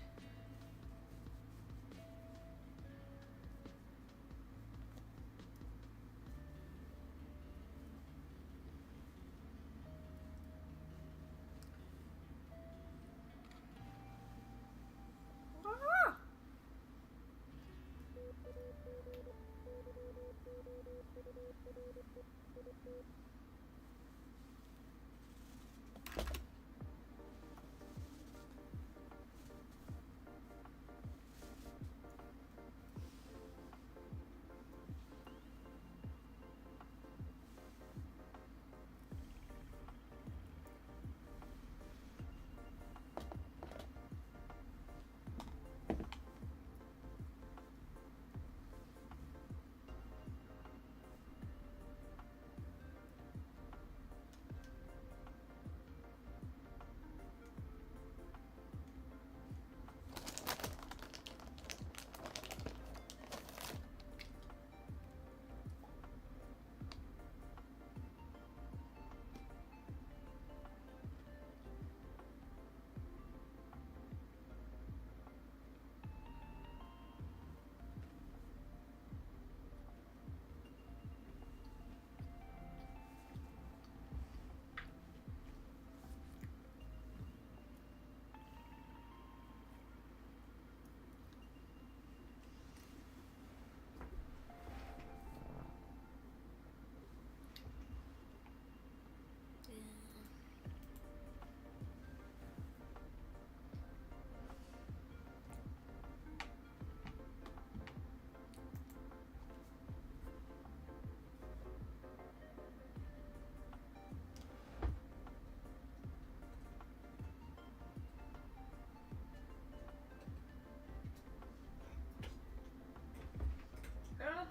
Ah!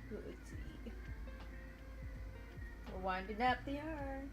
Goodsie. We're winding up the yarn.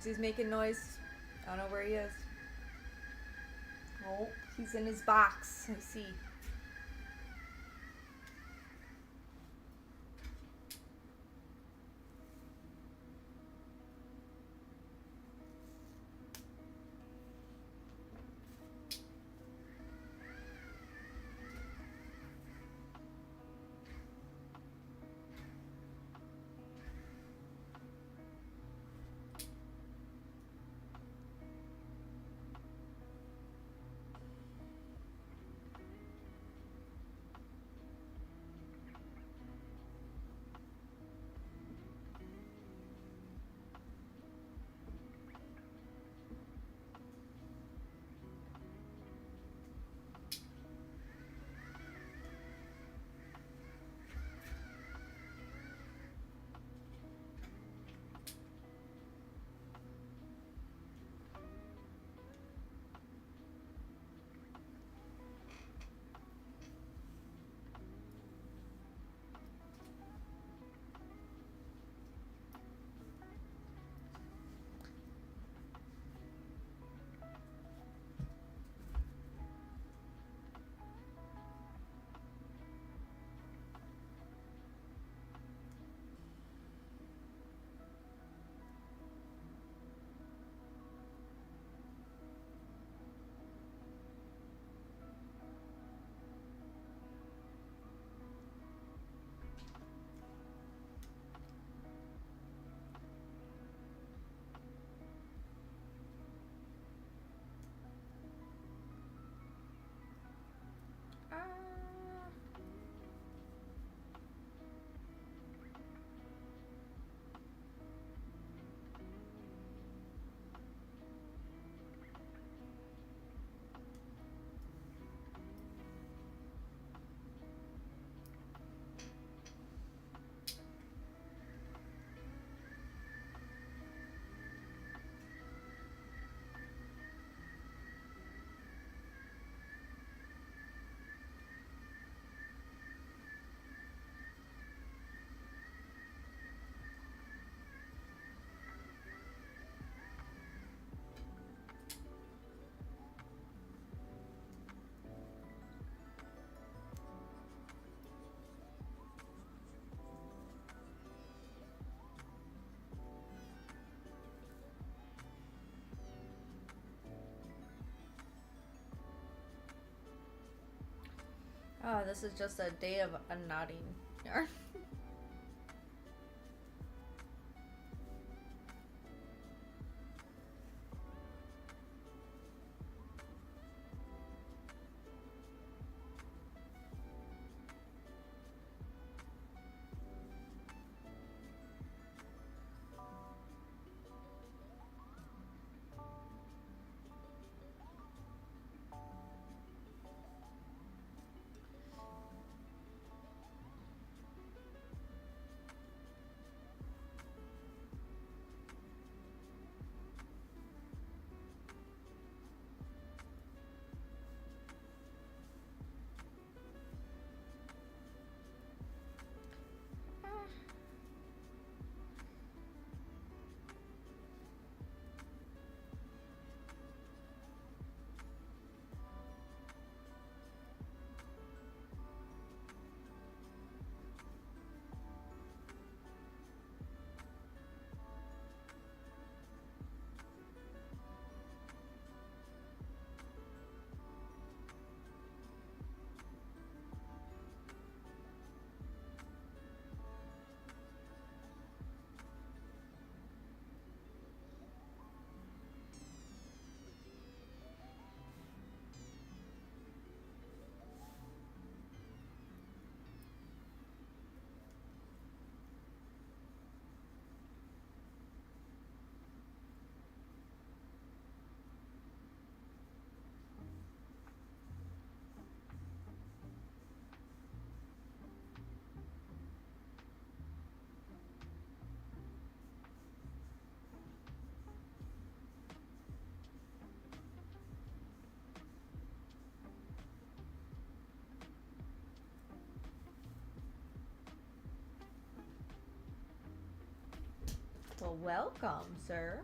Tootsy's making noise. I don't know where he is. Oh, he's in his box. I see. Oh, this is just a day of unknotting yarn. Well, welcome, sir.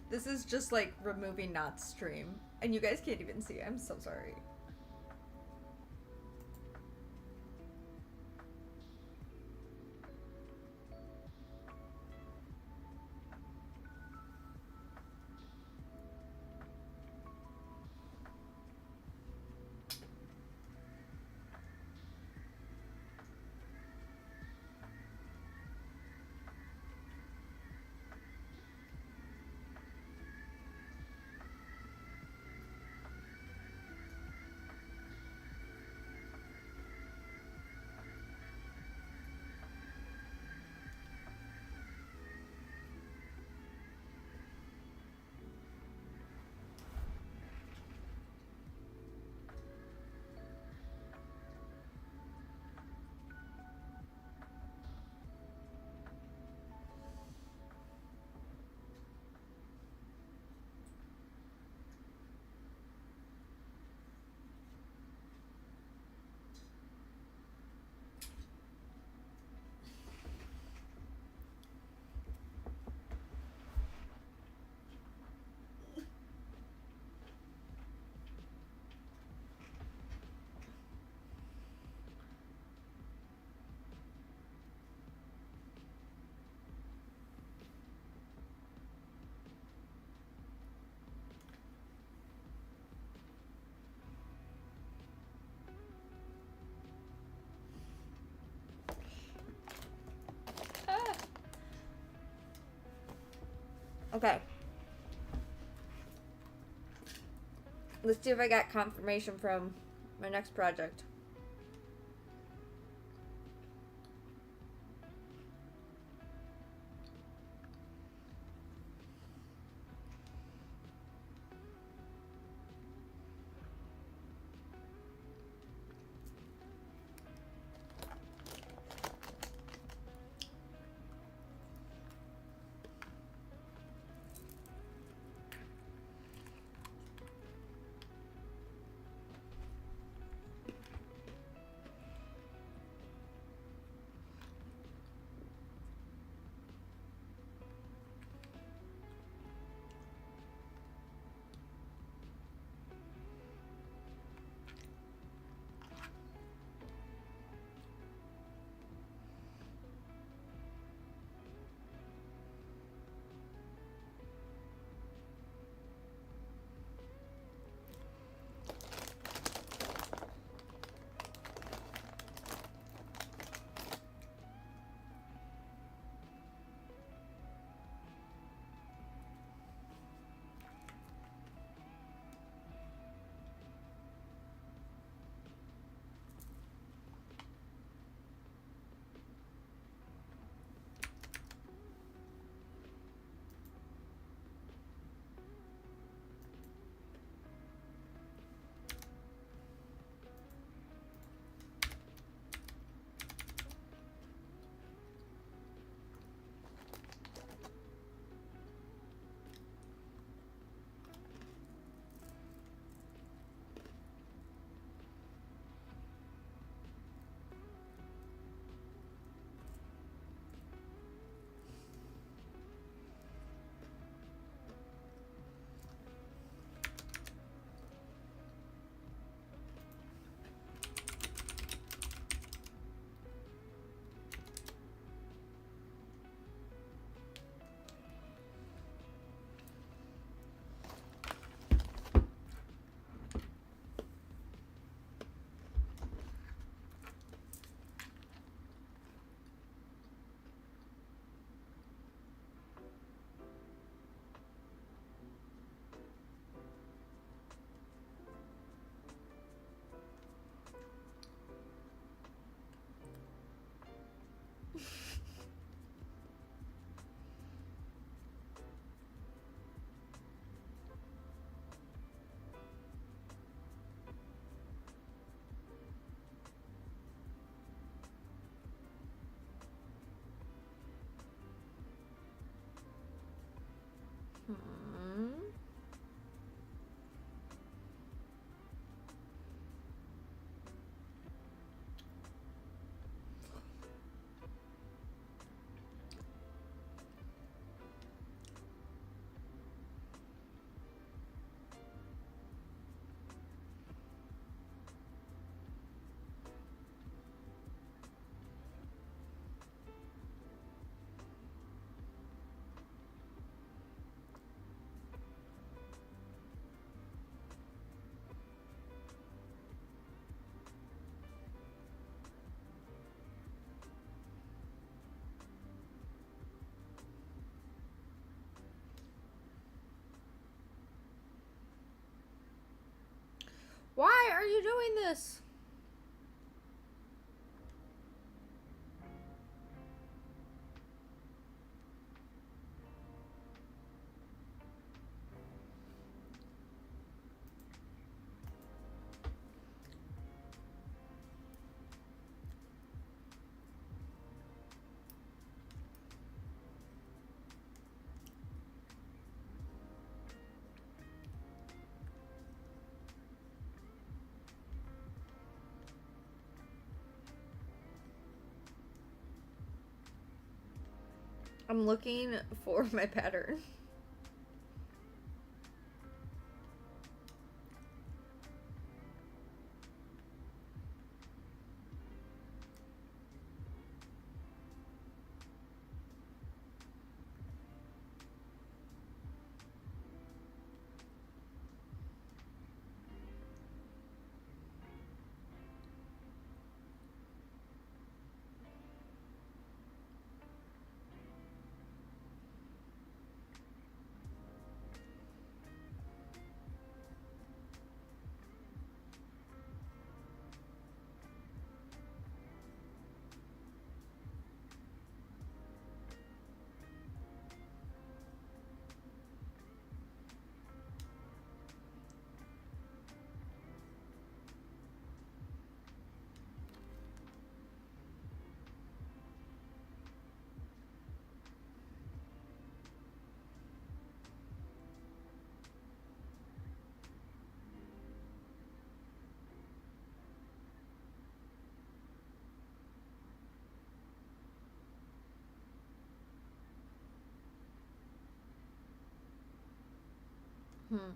This is just like removing Knott's stream, and you guys can't even see. I'm so sorry. Okay. Let's see if I got confirmation from my next project. are you doing this? I'm looking for my pattern. Hmm.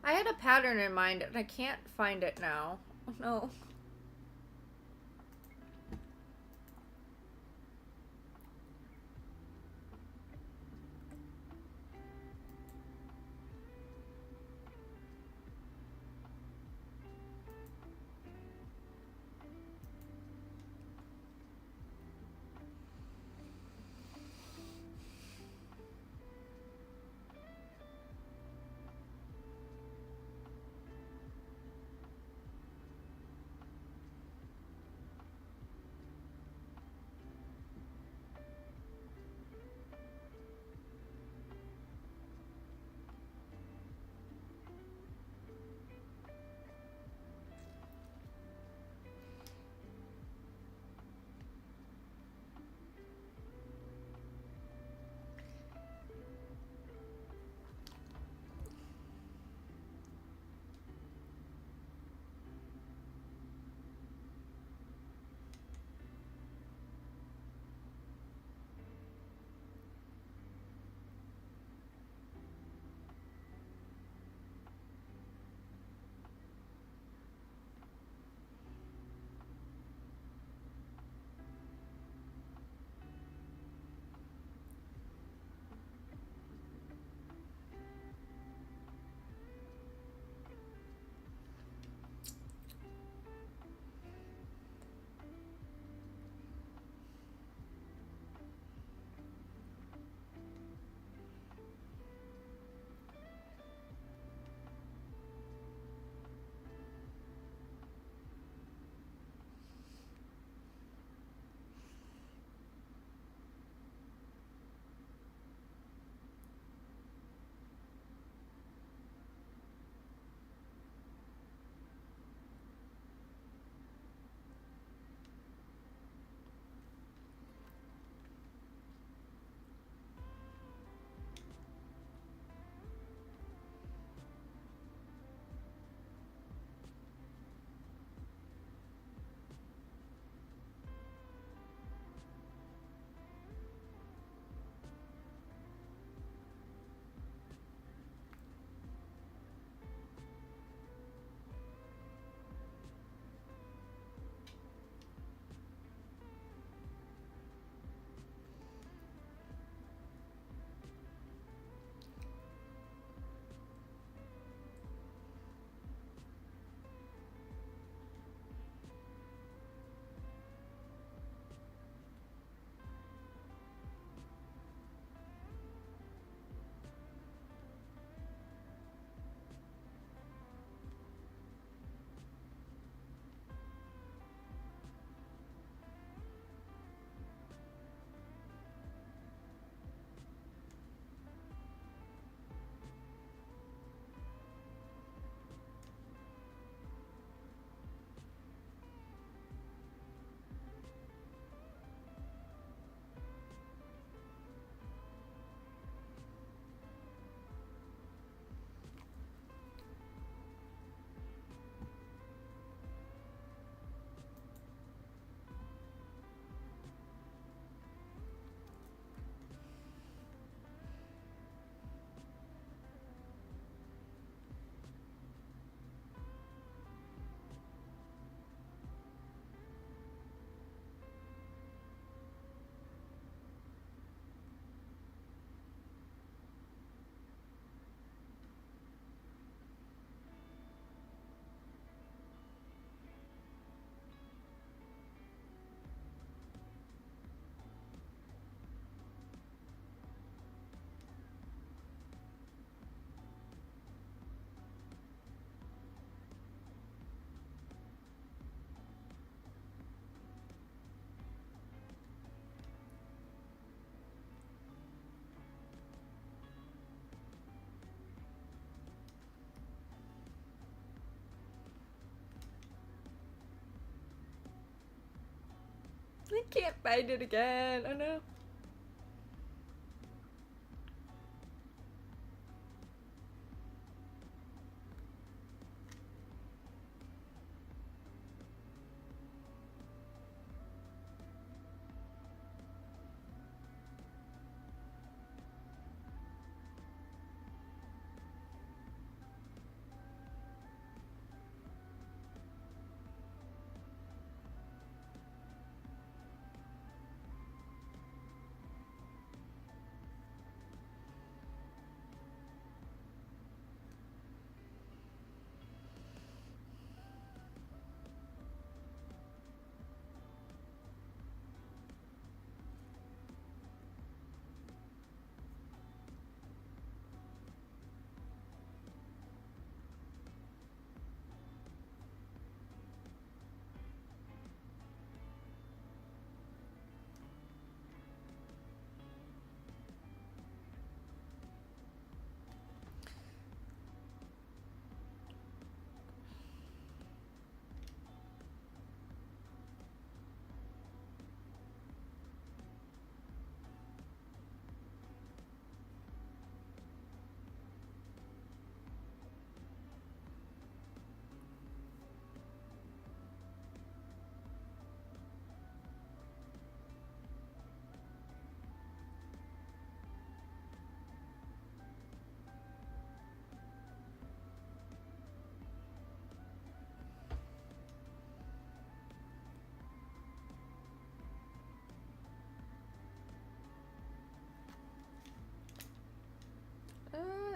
I had a pattern in mind and I can't find it now. Oh no. Can't find it again. Oh no.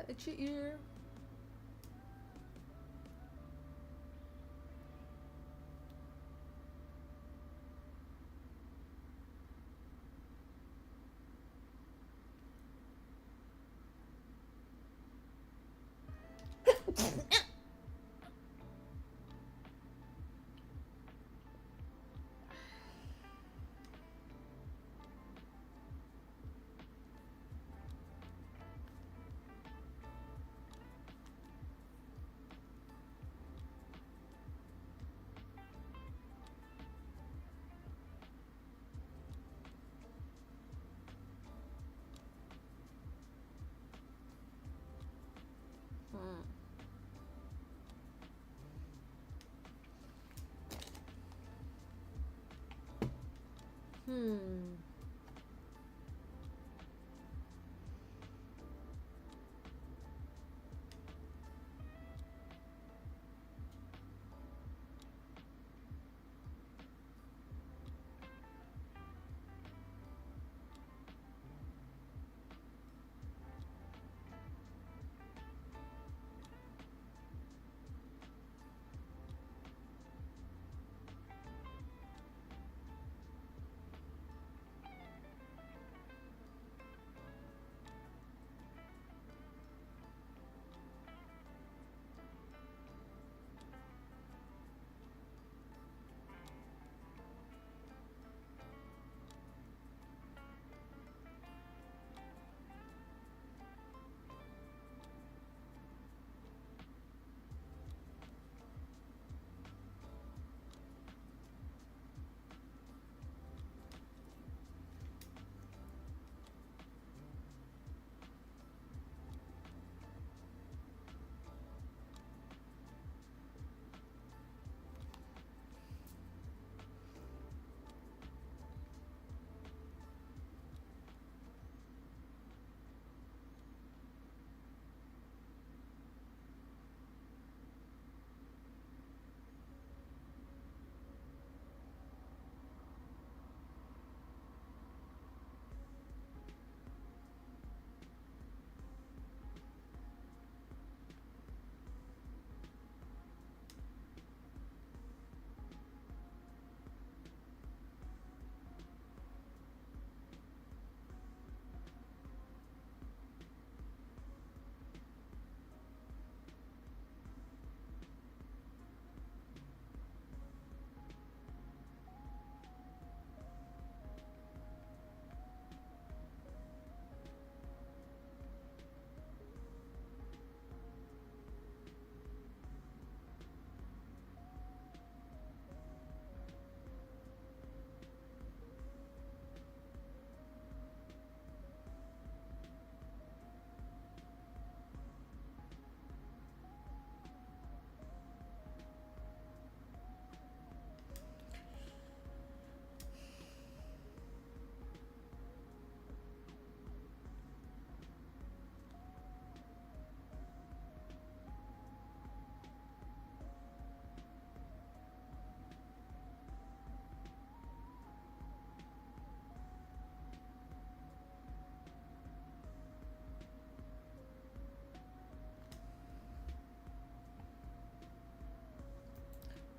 Itchy ear. Hmm.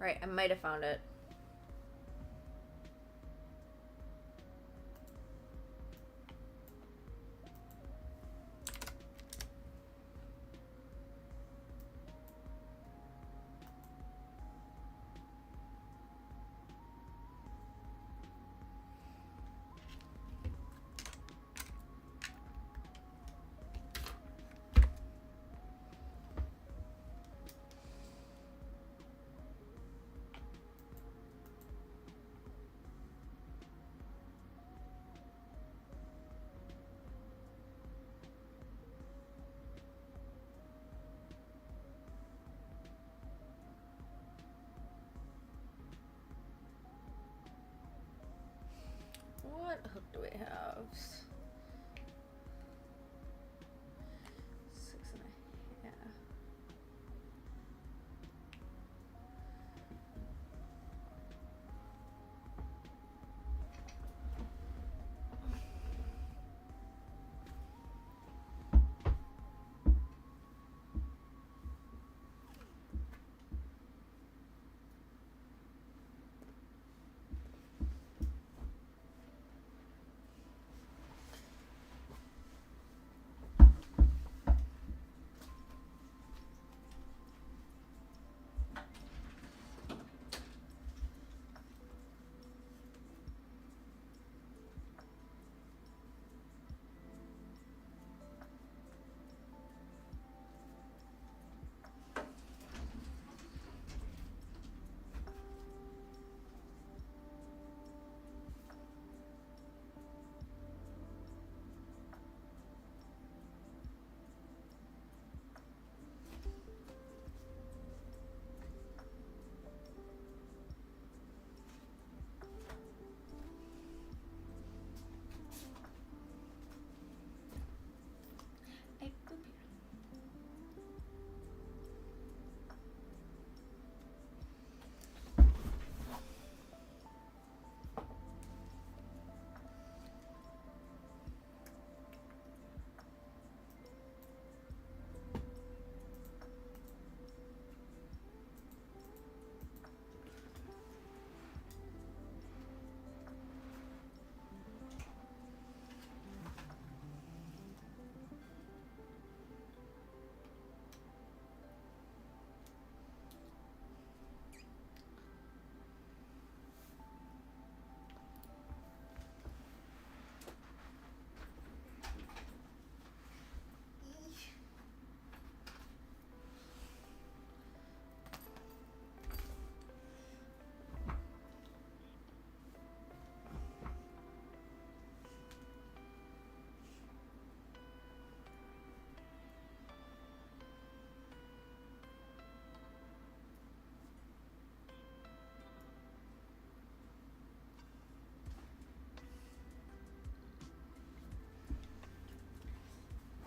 Alright, I might have found it. What hook do we have? 6.5.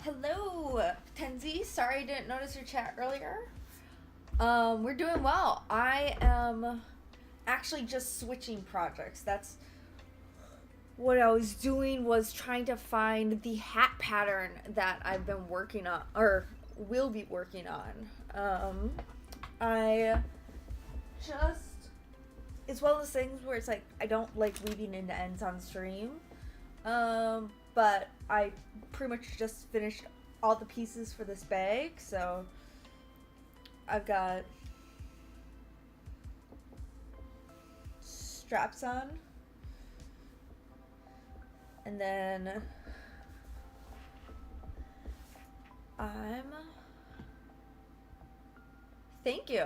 Hello, Tenzi. Sorry I didn't notice your chat earlier. We're doing well. I am actually just switching projects. That's what I was doing, was trying to find the hat pattern that I've been working on, or will be working on. I just, it's one of those things where it's like, I don't like weaving into ends on stream. But I pretty much just finished all the pieces for this bag, so I've got straps on, and then thank you.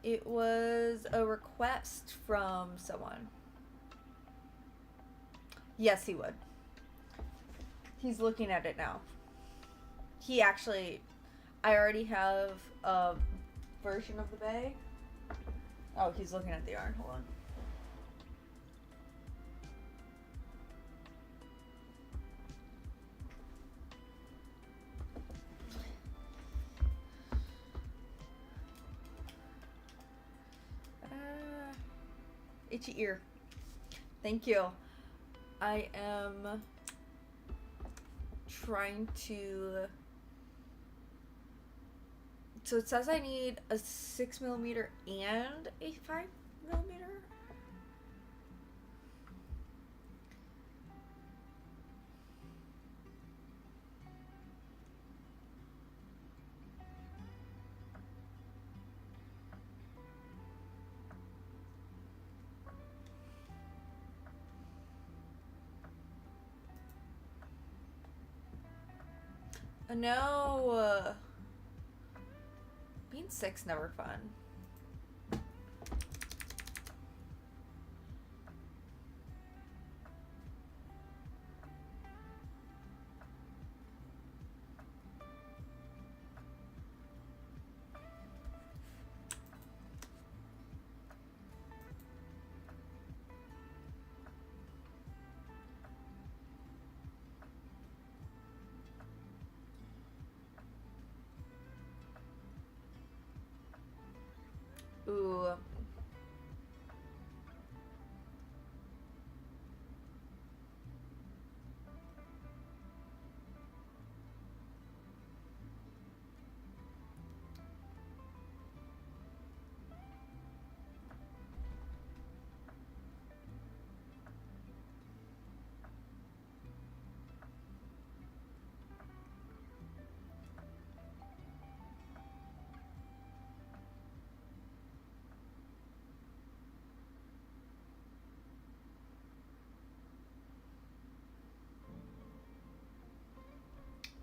It was a request from someone. Yes, he would. He's looking at it now. He actually, I already have a version of the bag. Oh, he's looking at the yarn. Hold on. Itchy ear. Thank you. I am trying to So it says I need a 6 millimeter and a 5 millimeter. No. Being sick's never fun. Ooh.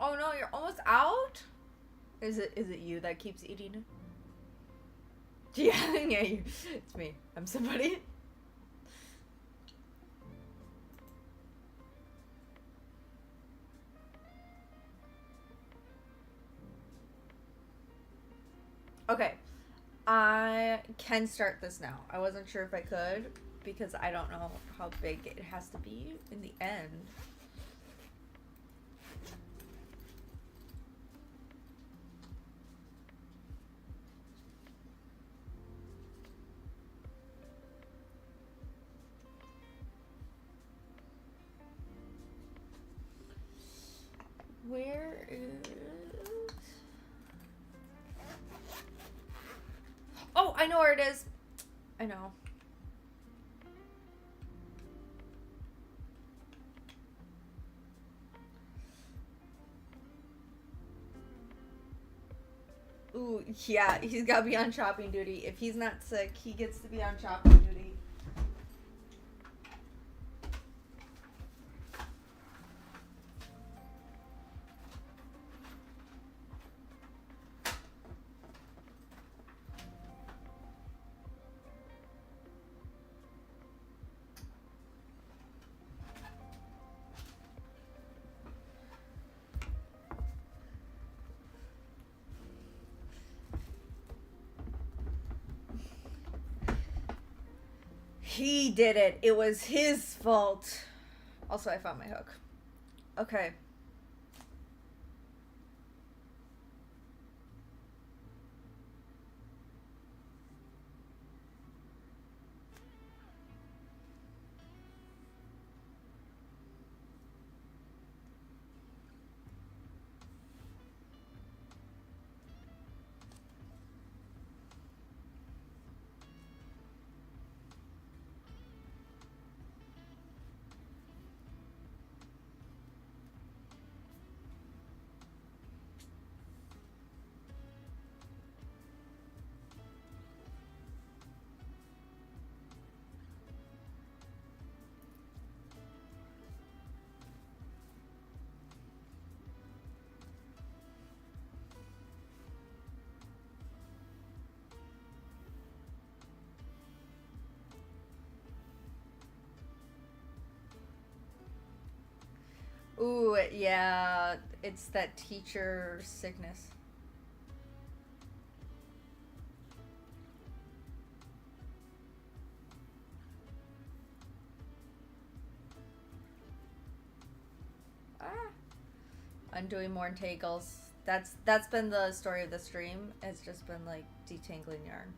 Oh no, you're almost out? Is it you that keeps eating it? Yeah, yeah, it's me. I'm somebody. Okay. I can start this now. I wasn't sure if I could because I don't know how big it has to be in the end. Where is... Oh, I know where it is. I know. Ooh, yeah, he's got to be on shopping duty. If he's not sick, he gets to be on shopping duty. He did it. It was his fault. Also, I found my hook. Okay. Ooh, yeah. It's that teacher sickness. Ah. Undoing more entangles. That's been the story of the stream. It's just been like detangling yarn.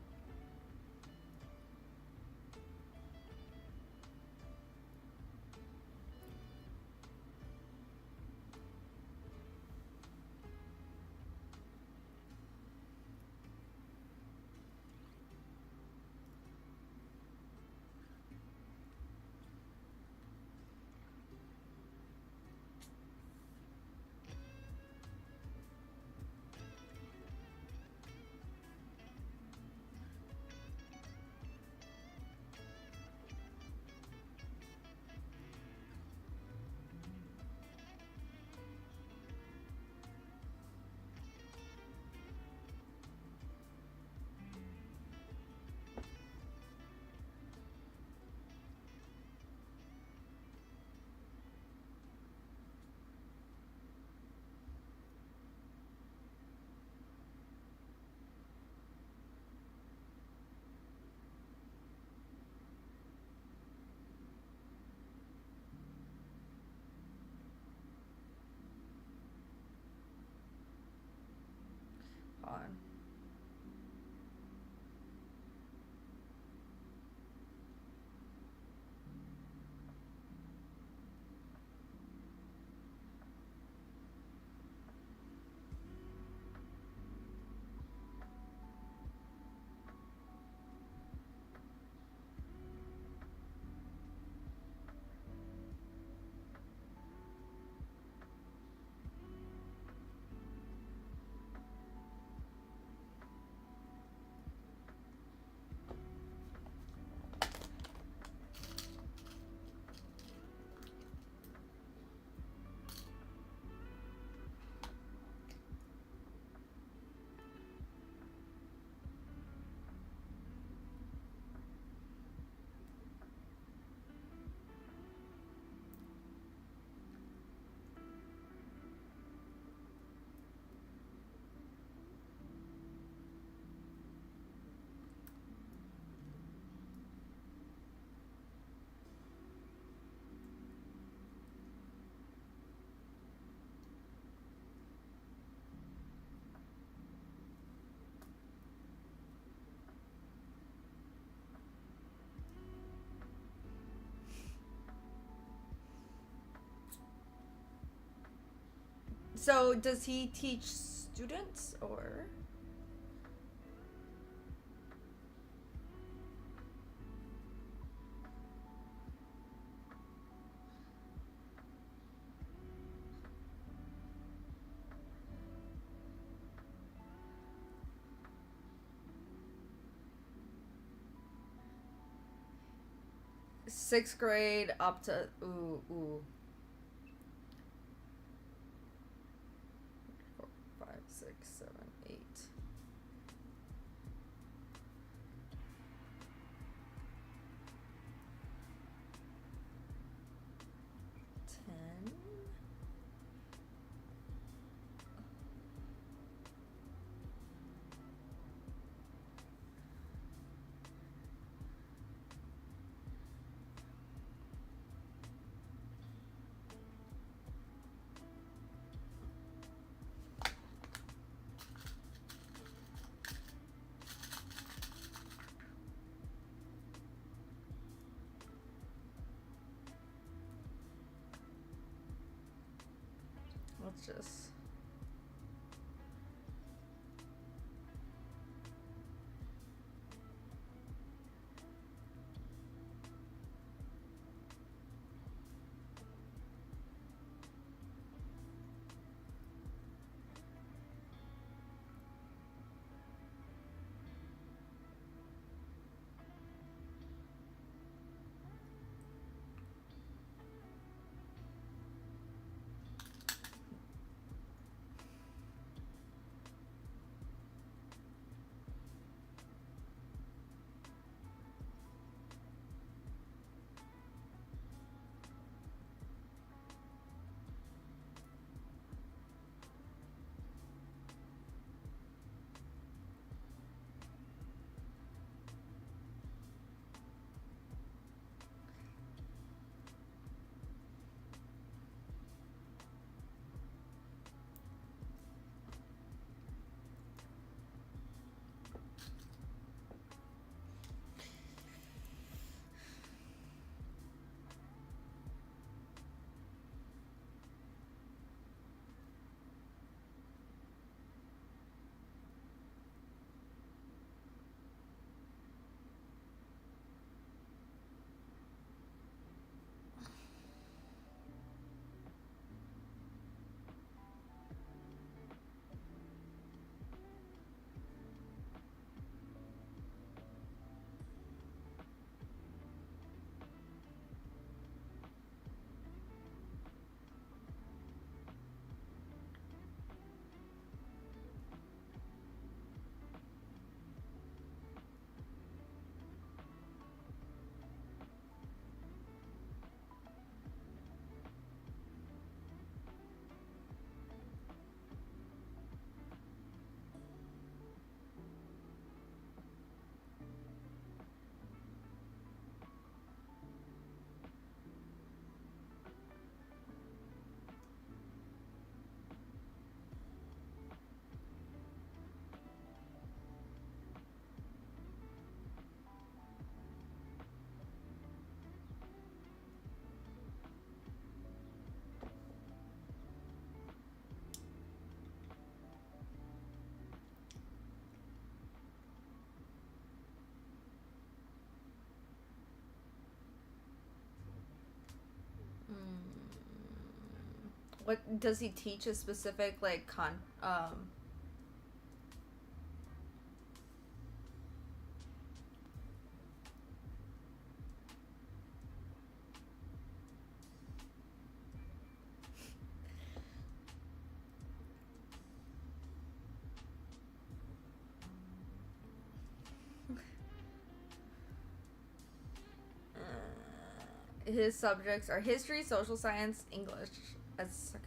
So does he teach students or? Sixth grade up to ooh. 4, 5, 6, 7, 8. 10. Let's just. What does he teach a specific like his subjects are history, social science, English as second.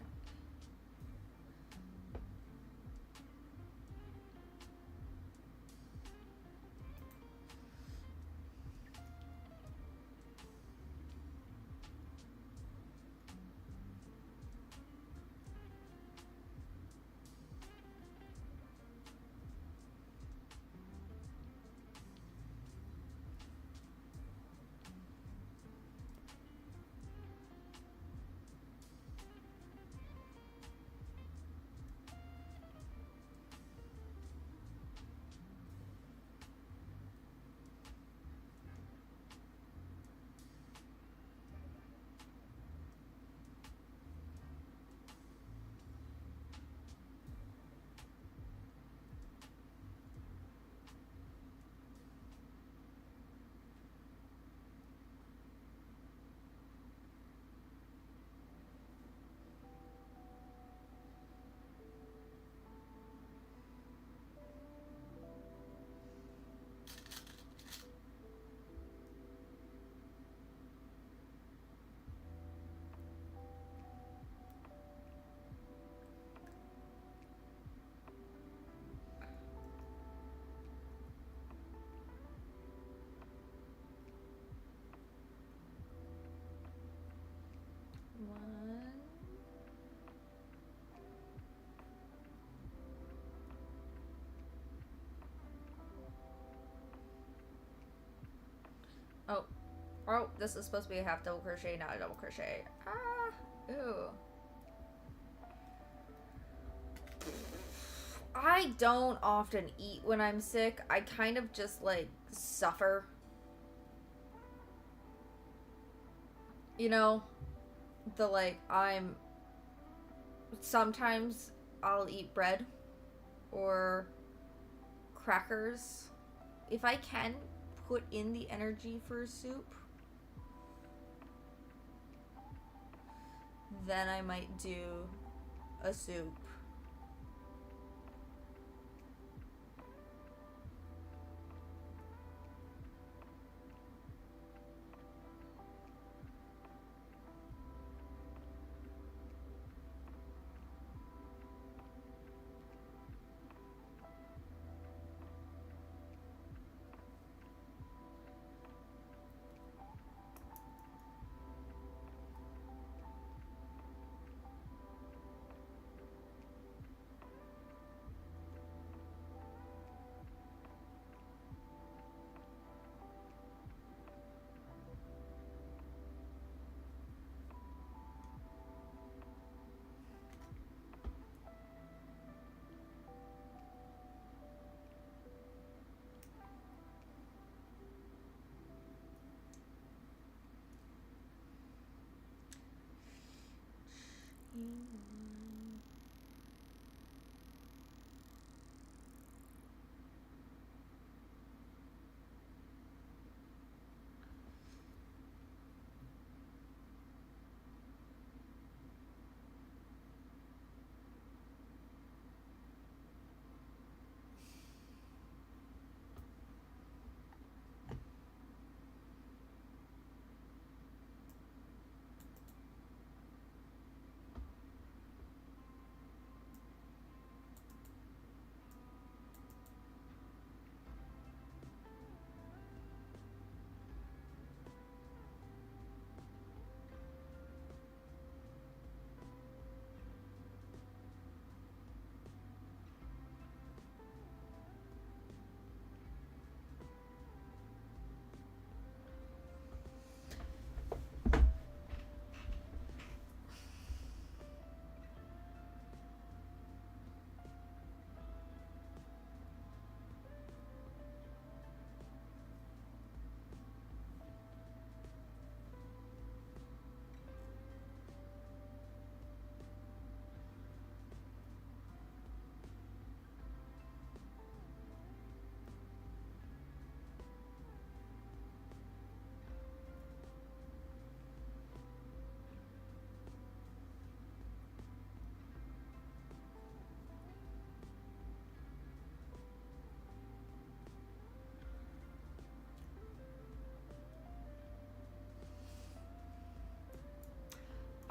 Oh, this is supposed to be a half double crochet, not a double crochet. Ah, ew. I don't often eat when I'm sick. I kind of just like suffer. You know, the like I'm sometimes I'll eat bread or crackers if I can put in the energy for a soup. Then I might do a soup.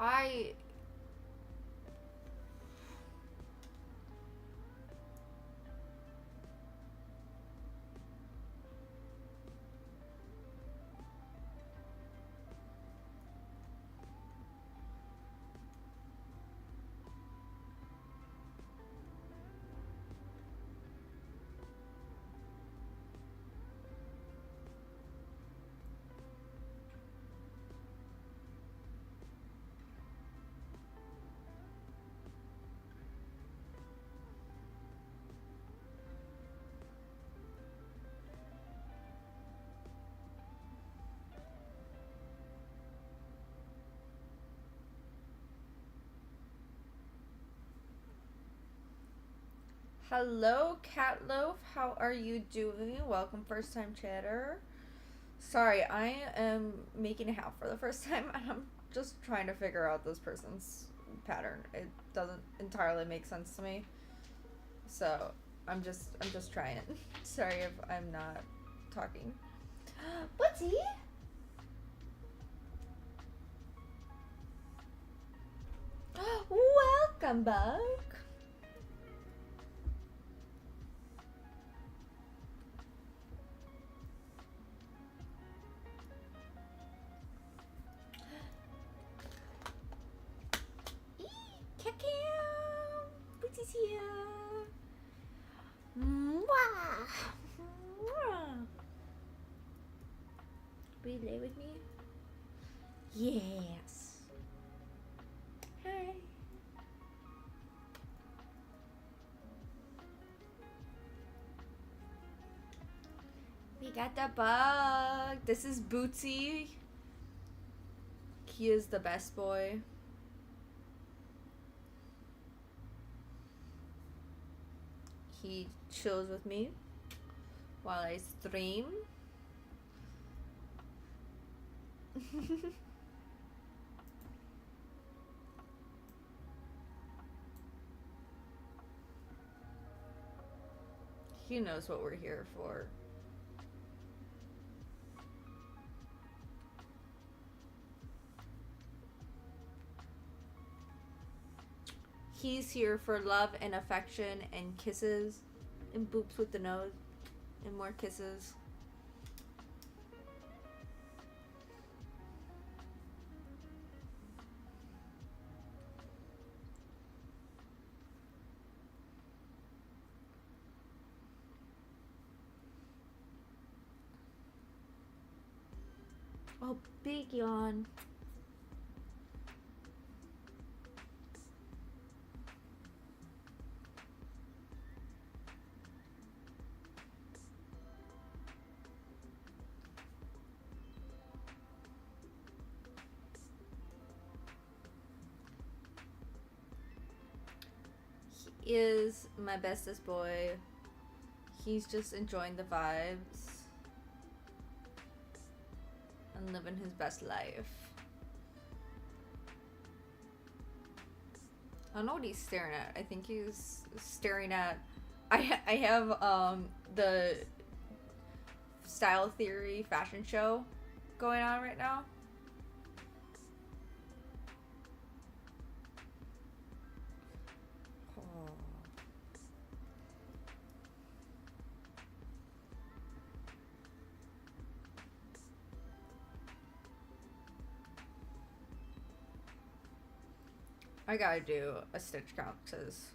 I Hello, Catloaf. How are you doing? Welcome, first time chatter. Sorry, I am making a half for the first time and I'm just trying to figure out this person's pattern. It doesn't entirely make sense to me. So, I'm just trying it. Sorry if I'm not talking. What's he? Welcome, Bug. Bootsy's here. Mwah. Mwah. Will you lay with me? Yes. Hi. We got the bug. This is Bootsy. He is the best boy. He chills with me while I stream. He knows what we're here for. He's here for love and affection and kisses and boops with the nose and more kisses. Oh, big yawn. He is my bestest boy. He's just enjoying the vibes and living his best life. I don't know what he's staring at. I think he's staring at. I have the Style Theory fashion show going on right now. Oh. I gotta do a stitch count because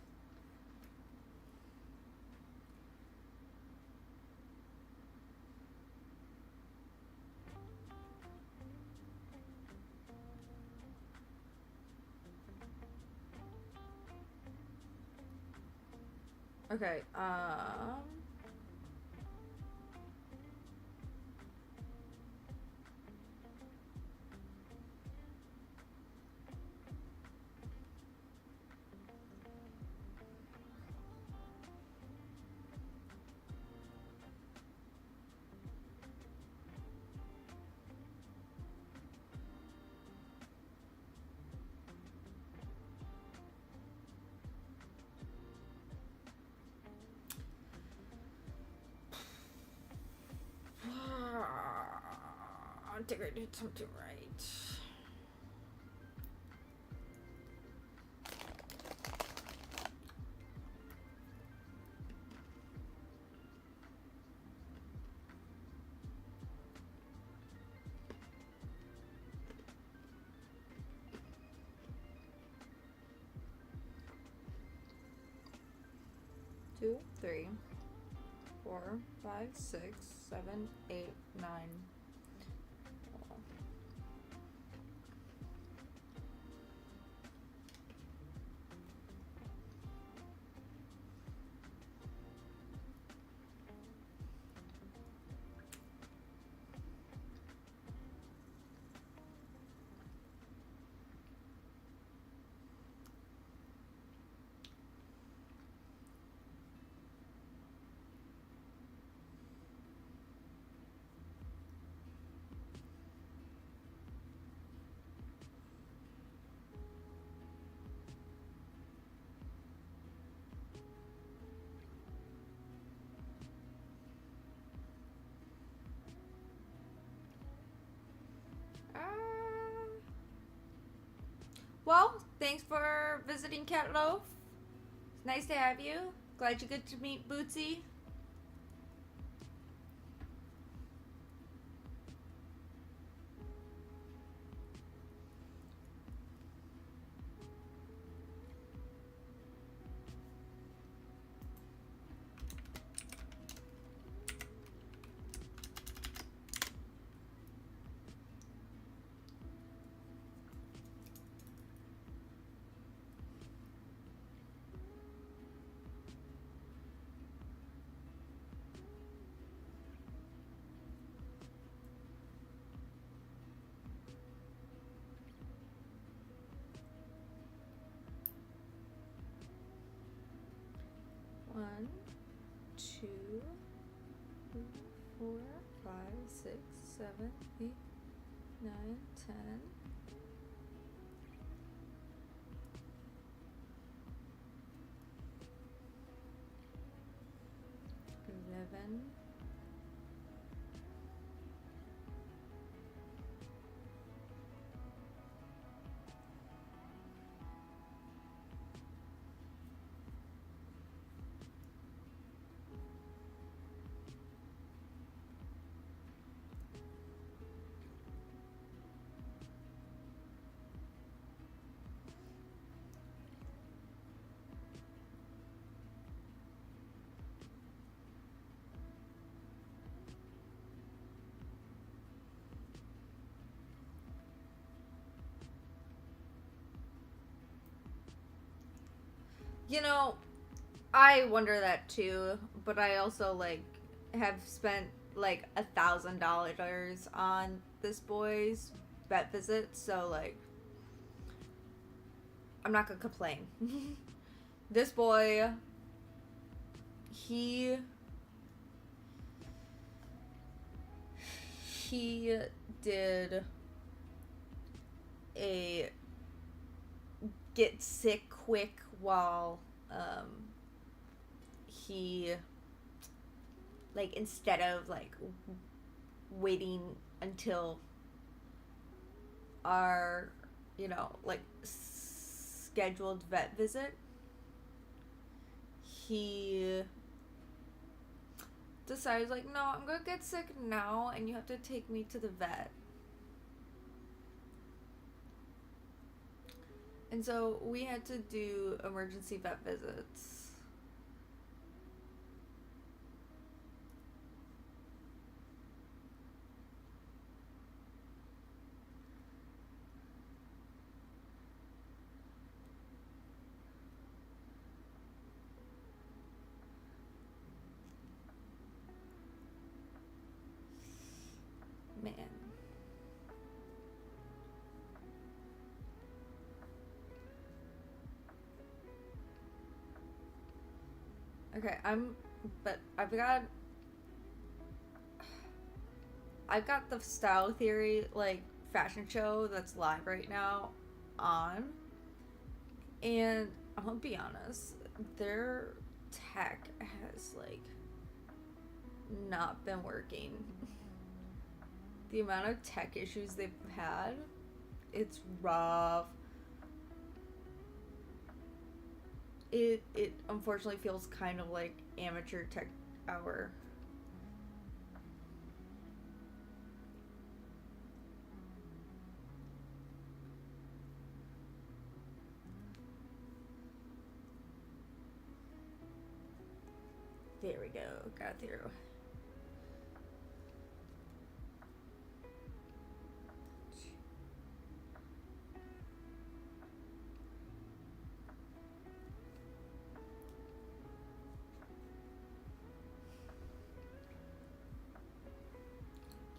okay, I think I did something right. Two, three, 4, 5, 6, 7, 8, 9. Well, thanks for visiting Cat Loaf. It's nice to have you. Glad you get to meet Bootsy. 6, 7, 8, 9, 10. 11. You know, I wonder that too, but I also like have spent like $1,000 on this boy's vet visit, so like I'm not gonna complain. This boy, he did a get sick quick while he like instead of like waiting until our like scheduled vet visit, he decided like, no, I'm gonna get sick now and you have to take me to the vet. And so we had to do emergency vet visits. Man. Okay, but I've got the Style Theory like fashion show that's live right now on, and I'm gonna be honest, their tech has like not been working. The amount of tech issues they've had, it's rough. It unfortunately feels kind of like amateur tech hour. There we go. Got through.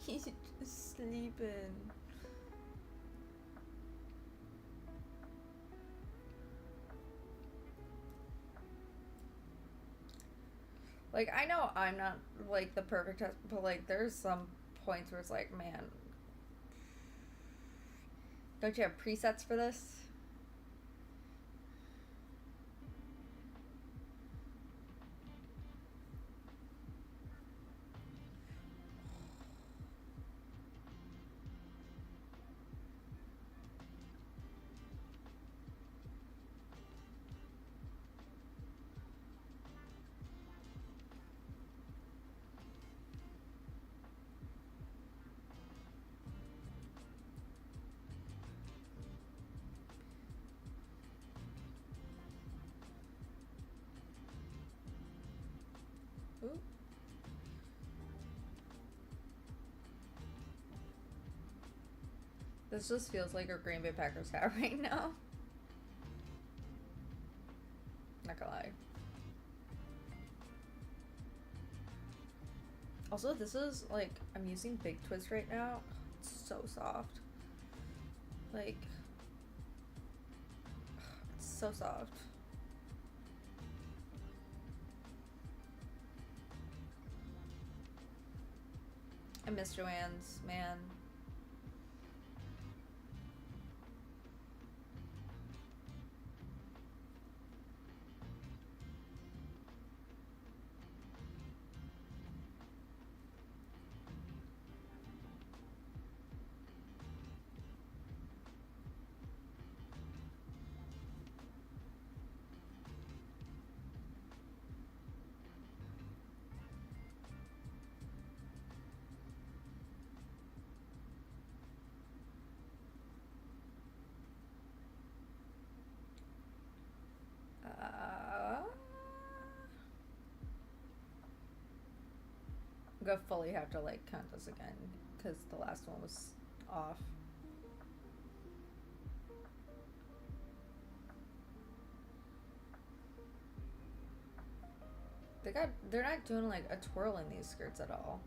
He's just sleeping. Like, I know I'm not like the perfect test, but like there's some points where it's like, man, don't you have presets for this? Ooh. This just feels like a Green Bay Packers hat right now. Not gonna lie. Also, this is like, I'm using Big Twist right now. It's so soft. Like, it's so soft. I miss Joanne's, man. I'm gonna fully have to like count this again because the last one was off. They're not doing like a twirl in these skirts at all.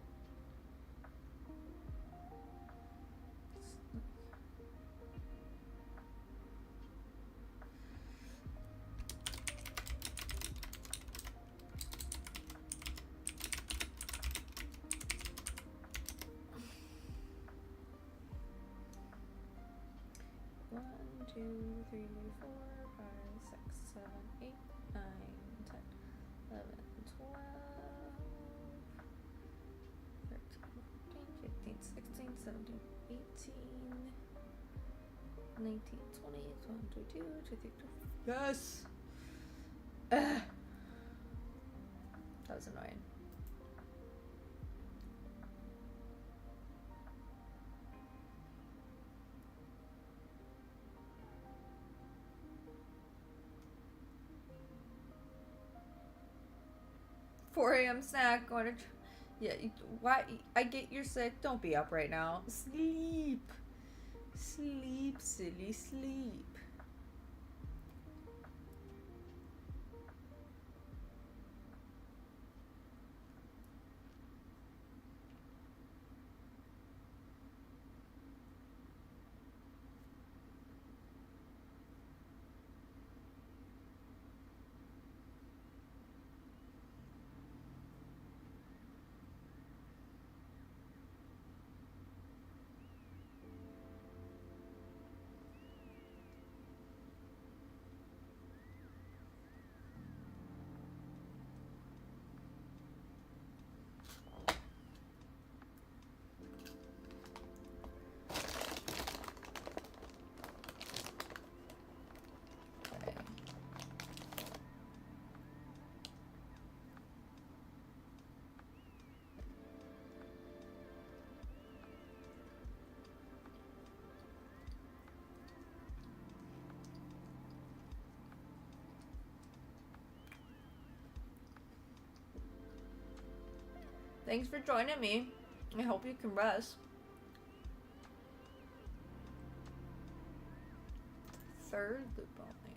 One, two, three, 4, 5, 6, 7, 8, 9, 10, 11, 12, 13, 14, 15, 16, 17, 18, 19, 20, 21, 22, 23, 24. Yes! Ugh. That was annoying. $4 a.m. snack. Going to. Yeah. Why? I get you're sick. Don't be up right now. Sleep. Sleep, silly, sleep. Thanks for joining me. I hope you can rest. Third loop only.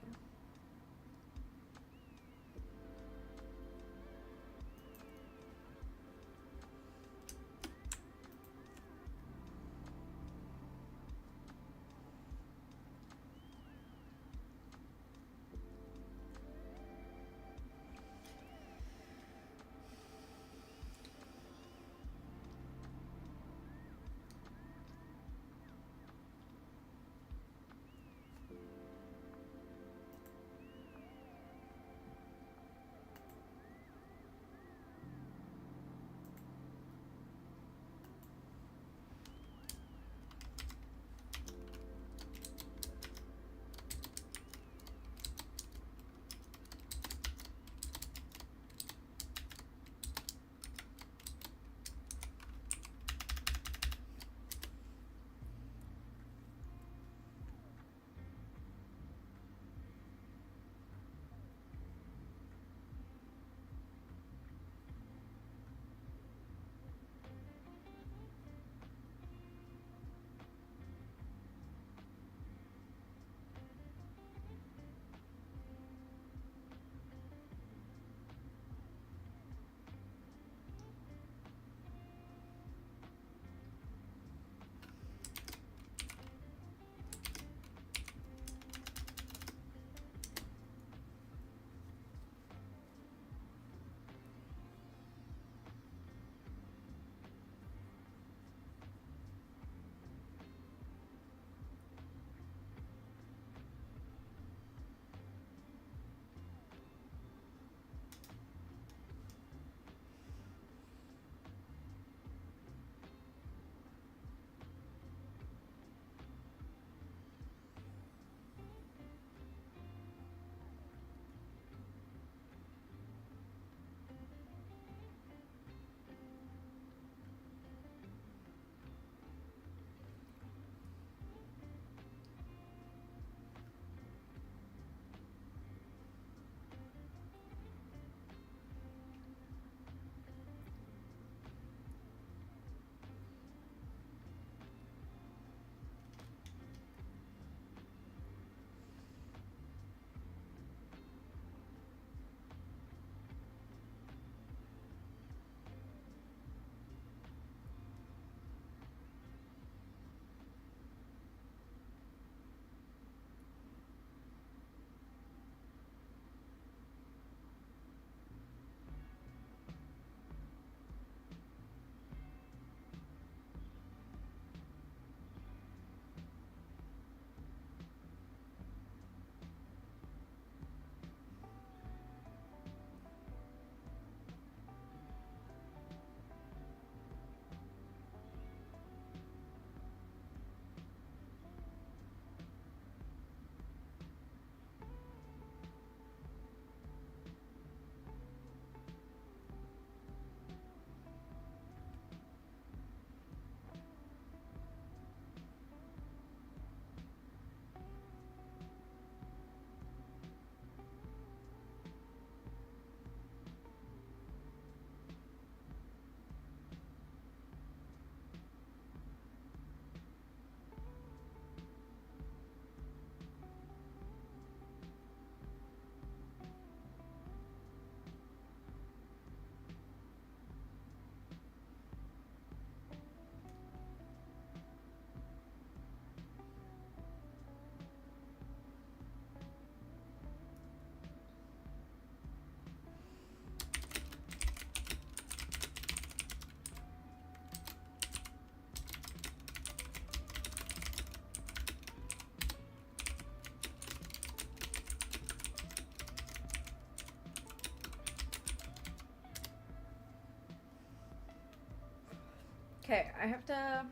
Okay, I have to.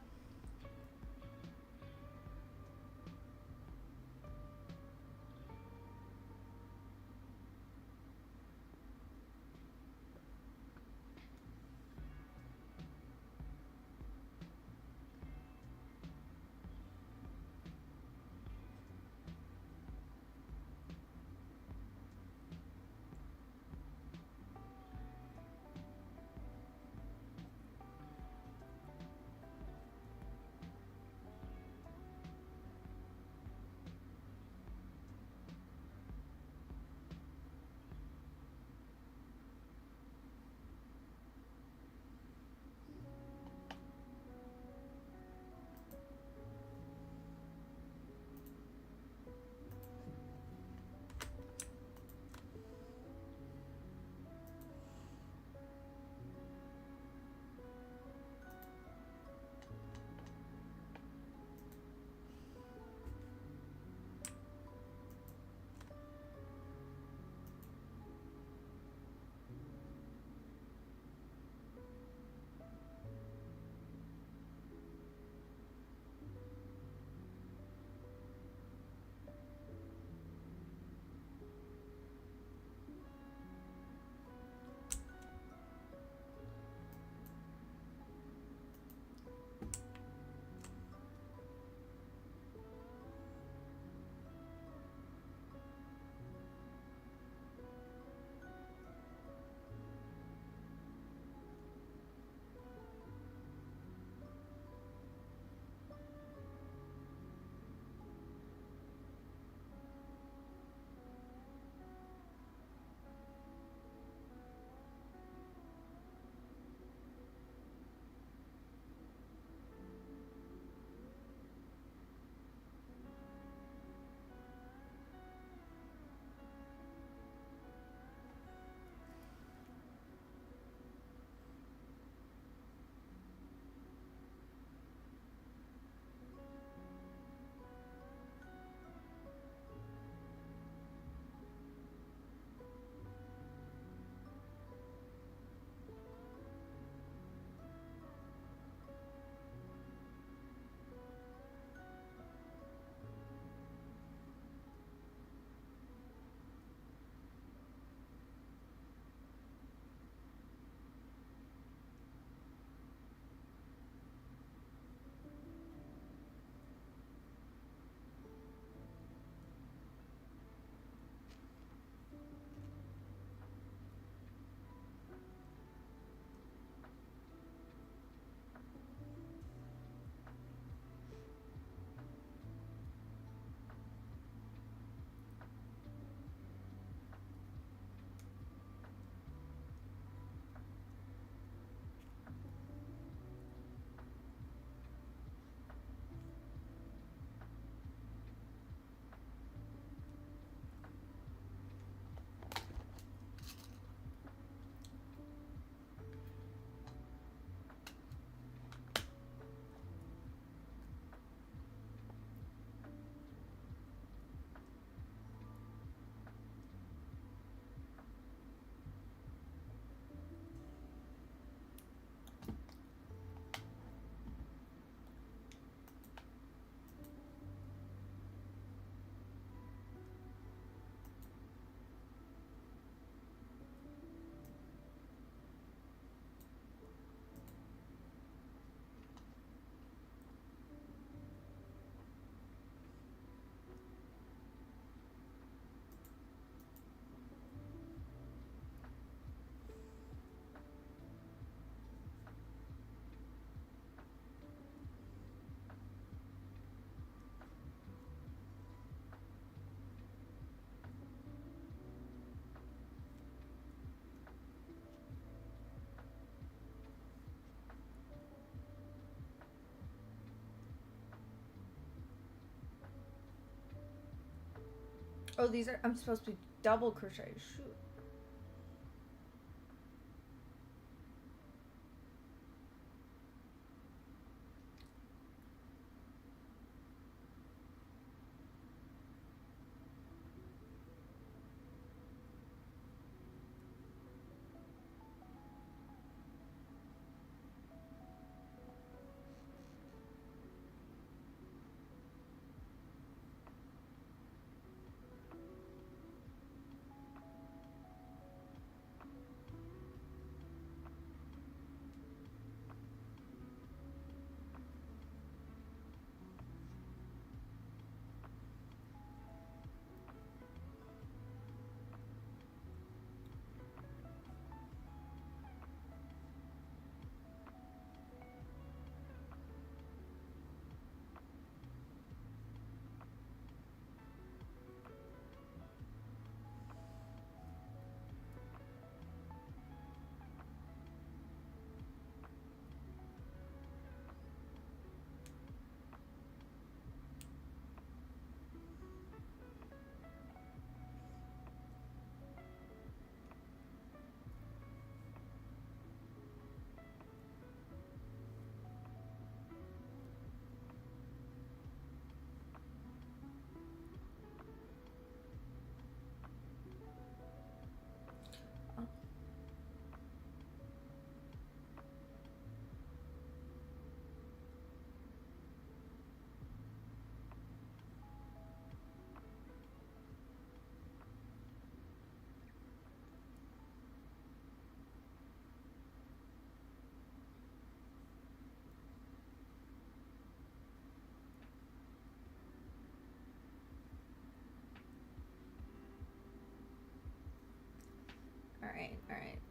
Oh, these are. I'm supposed to be double crochet. Shoot.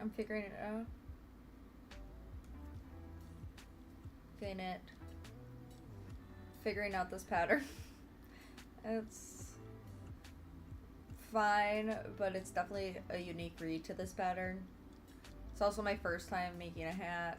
I'm figuring it out. Getting it. Figuring out this pattern. It's fine, but it's definitely a unique read to this pattern. It's also my first time making a hat.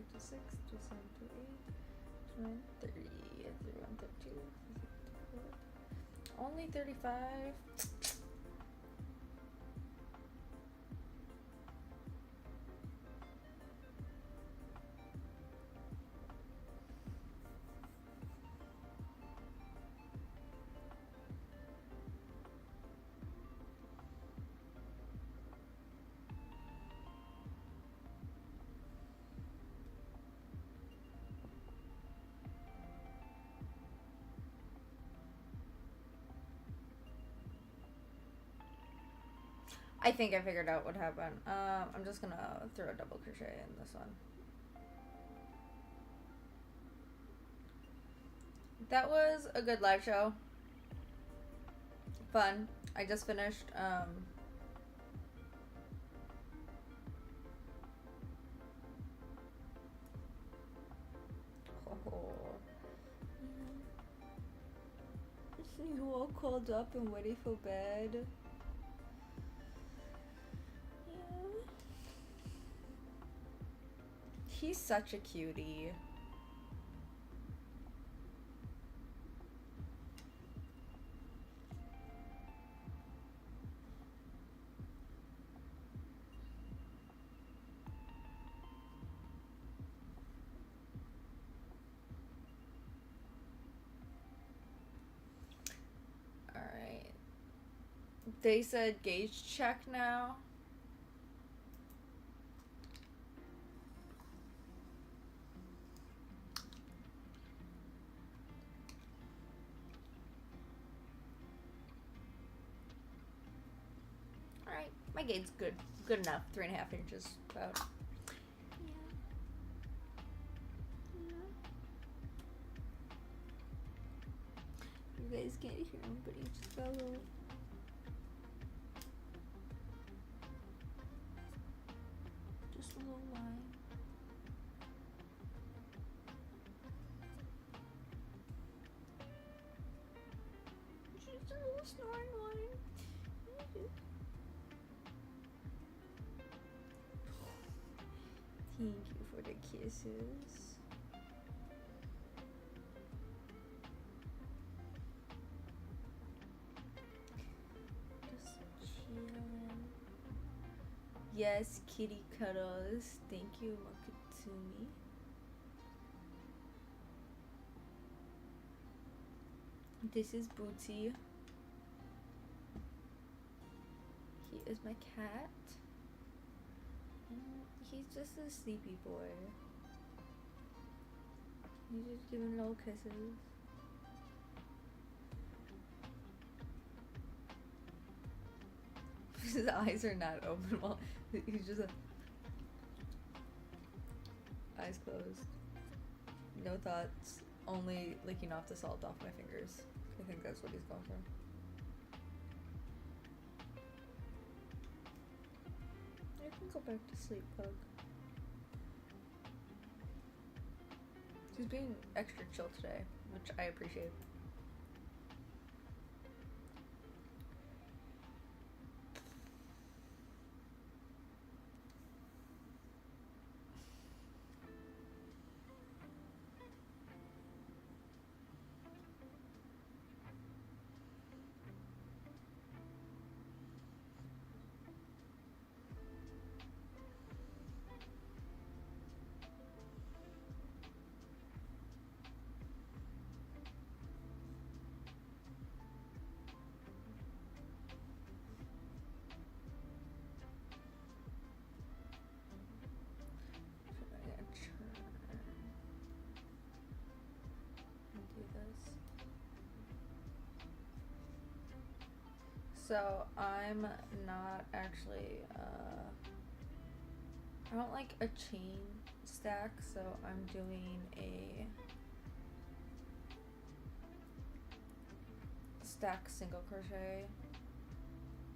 5 to 6 to 7 to 8 to 9 30 31 32 34. Only 35. I think I figured out what happened. I'm just gonna throw a double crochet in this one. That was a good live show. Fun. I just finished you all called up and ready for bed. He's such a cutie. Alright. They said gauge check now. Alright, my gate's good. Good enough. 3.5 inches about. You guys can't hear him, but he just got a little. Just a little line. Just a little snoring line. Thank you for the kisses. Just chilling. Yes, kitty cuddles. Thank you, Makutumi. This is Bootsy. He is my cat. He's just a sleepy boy. He's just giving little kisses. His eyes are not open while he's just eyes closed. No thoughts. Only licking off the salt off my fingers. I think that's what he's going for. I can go back to sleep, Pug. He's being extra chill today, which I appreciate. So I'm not actually, I don't like a chain stack, so I'm doing a stack single crochet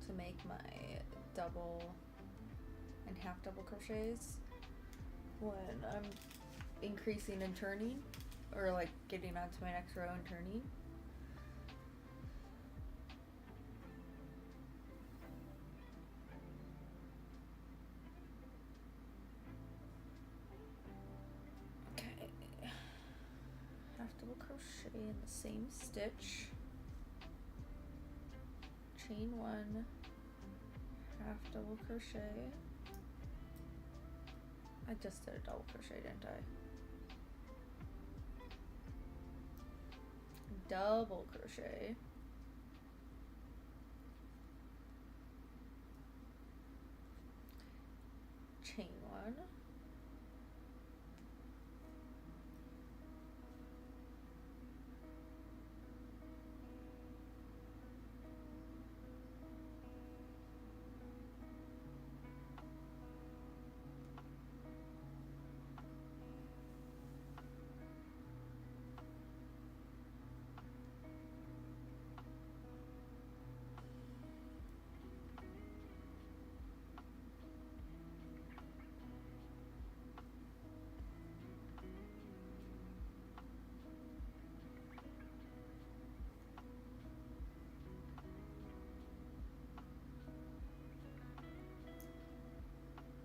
to make my double and half double crochets when I'm increasing and turning, or like getting onto my next row and turning. double crochet in the same stitch, chain 1, half double crochet. I just did a double crochet, didn't I? Double crochet, chain 1,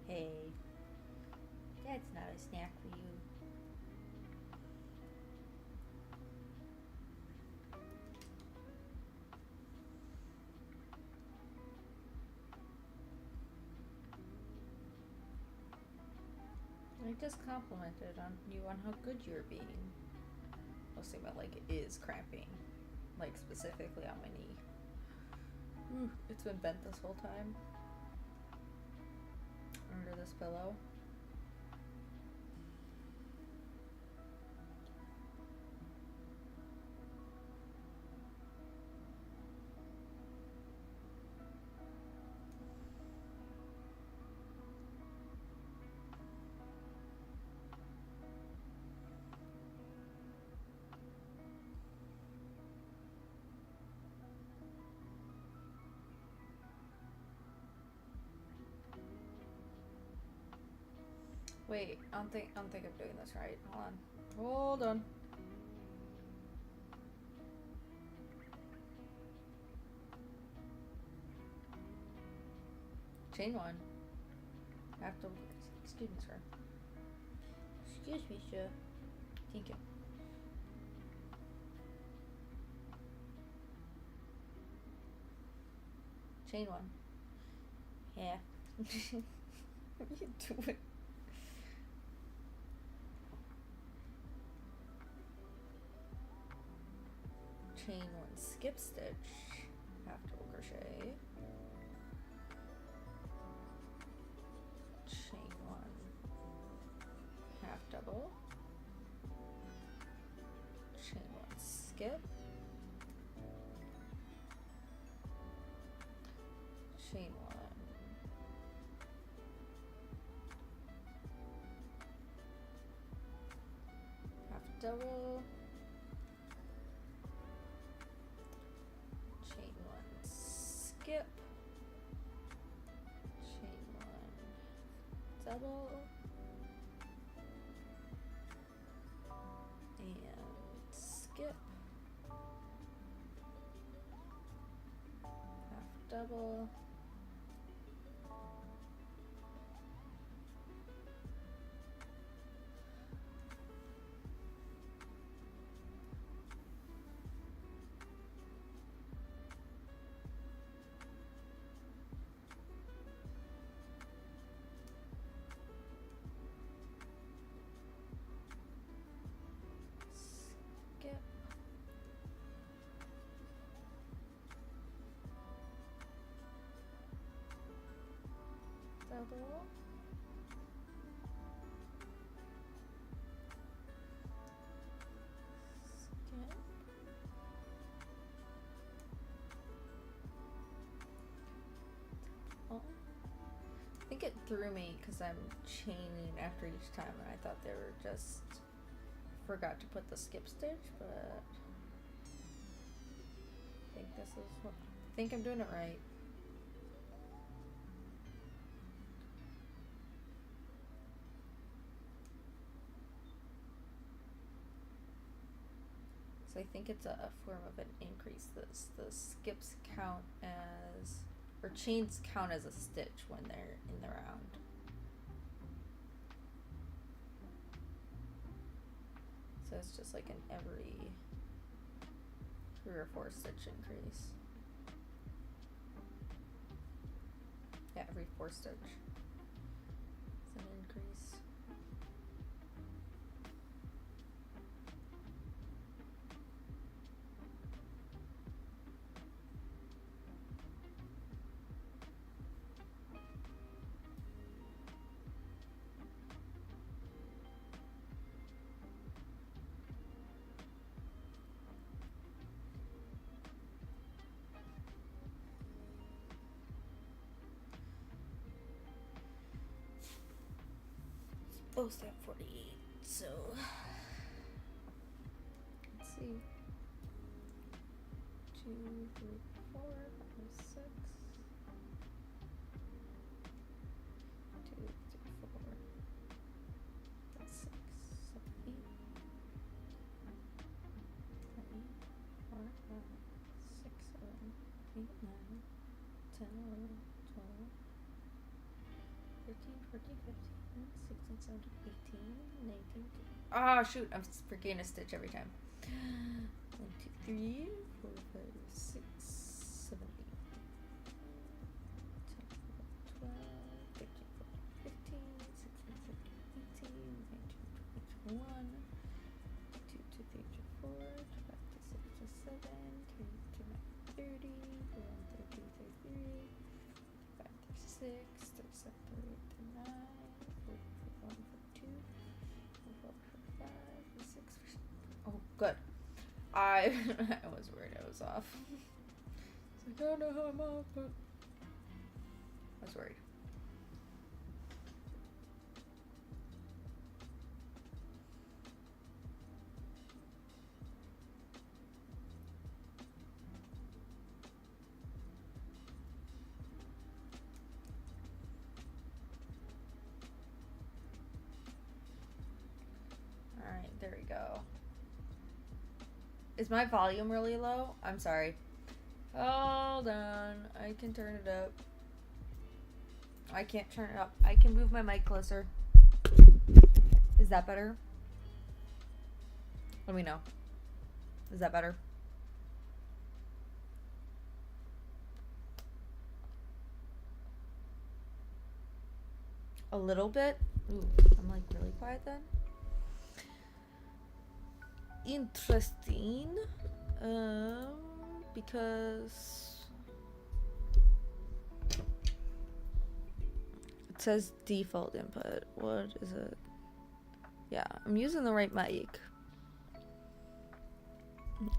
hey, that's not a snack for you. I just complimented on you on how good you're being. Mostly about like it is cramping, like specifically on my knee. Ooh, it's been bent this whole time. Under this pillow. Wait, I don't think I'm doing this right. Hold on. Chain 1. I have to. Excuse me, sir. Excuse me, sir. Thank you. Chain 1. Yeah. What are you doing? Chain 1 skip stitch, half double crochet, chain 1 half double, chain 1 skip, chain 1 half double, chain 1 skip, chain 1 double, and skip, half double, skip, double, skip, oh. I think it threw me because I'm chaining after each time and I thought they were just forgot to put the skip stitch, but I think this is what I think I'm doing it right. So I think it's a form of an increase. The skips count as, or chains count as a stitch when they're in the round. So it's just like an every 3 or 4 stitch increase. Yeah, every 4 stitch is an increase. Supposed to have 48, so let's see. 2, 3, 4, 5, 6. 2, 3, 4, 5, 6, 7, 8. 9, 4, 5, 6, 7, 8, 9, 10, 11, 12, 13, 14, 15, 16, 17, 18, 19. Oh shoot, I'm forgetting a stitch every time. 1, 2, 3, 4, 5, 6, 7, 8, 10, 11, 12, 13, 14, 15, 16, 17, 18, 19, 20, 21, 2, 2, 3, 4, 5, 6, 7, 2, 2, 30, 1, 32, 33, 5, 36, 37, 38, 39, 41, 42, 44, 45, 46. Oh, good. I was worried I was off. It's like, I don't know how I'm off, but I was worried. Alright, there we go. Is my volume really low? I'm sorry. Hold on. I can turn it up. I can't turn it up. I can move my mic closer. Is that better? Let me know. Is that better? A little bit? Ooh, I'm like really quiet then? Interesting. Because it says default input. What is it? Yeah, I'm using the right mic.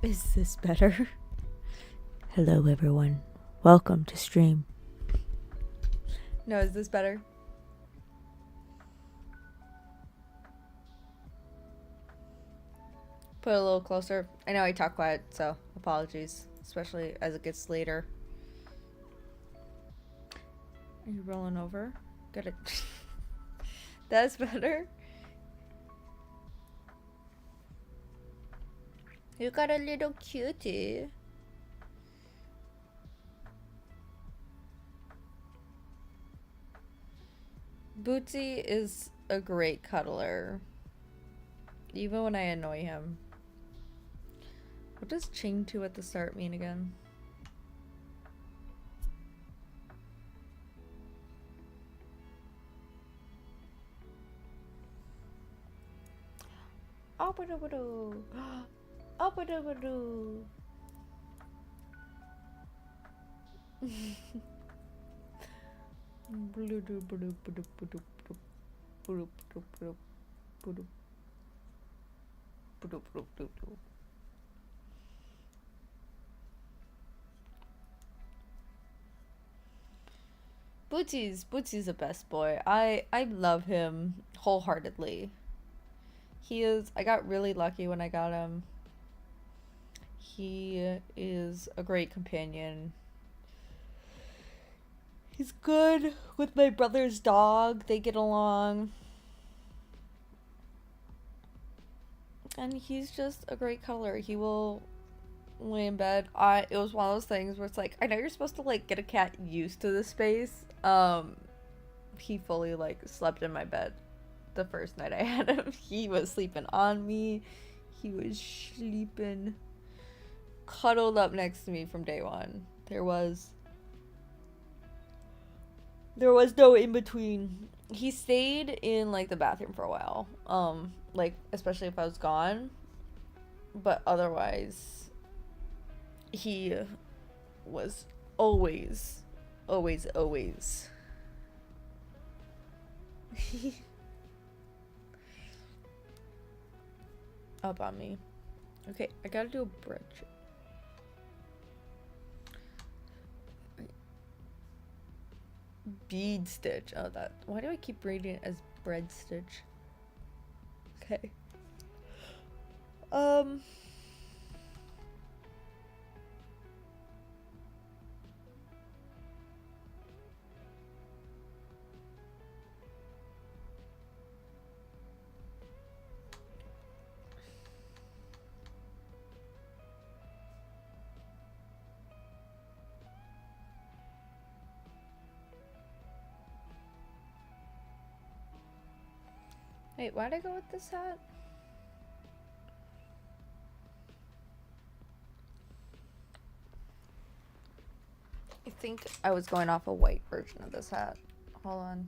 Is this better? Hello everyone. Welcome to stream. No, is this better? Put it a little closer. I know I talk quiet, so apologies. Especially as it gets later. Are you rolling over? Got it. That's better. You got a little cutie. Bootsy is a great cuddler. Even when I annoy him. What does Ching 2 at the start mean again? Opadoo. Opadoo. Bootsy's the best boy. I love him wholeheartedly. He is. I got really lucky when I got him. He is a great companion. He's good with my brother's dog. They get along. And he's just a great cuddler. He will lay in bed. It was one of those things where it's like, I know you're supposed to like get a cat used to the space. He fully like slept in my bed the first night I had him. He was sleeping on me. He was sleeping, cuddled up next to me from day one. There was no in between. He stayed in like the bathroom for a while. Like especially if I was gone. But otherwise he was always up on me. Okay, I gotta do a bridge. Bead stitch. Oh, that. Why do I keep reading it as bread stitch? Okay. Wait, why'd I go with this hat? I think I was going off a white version of this hat. Hold on.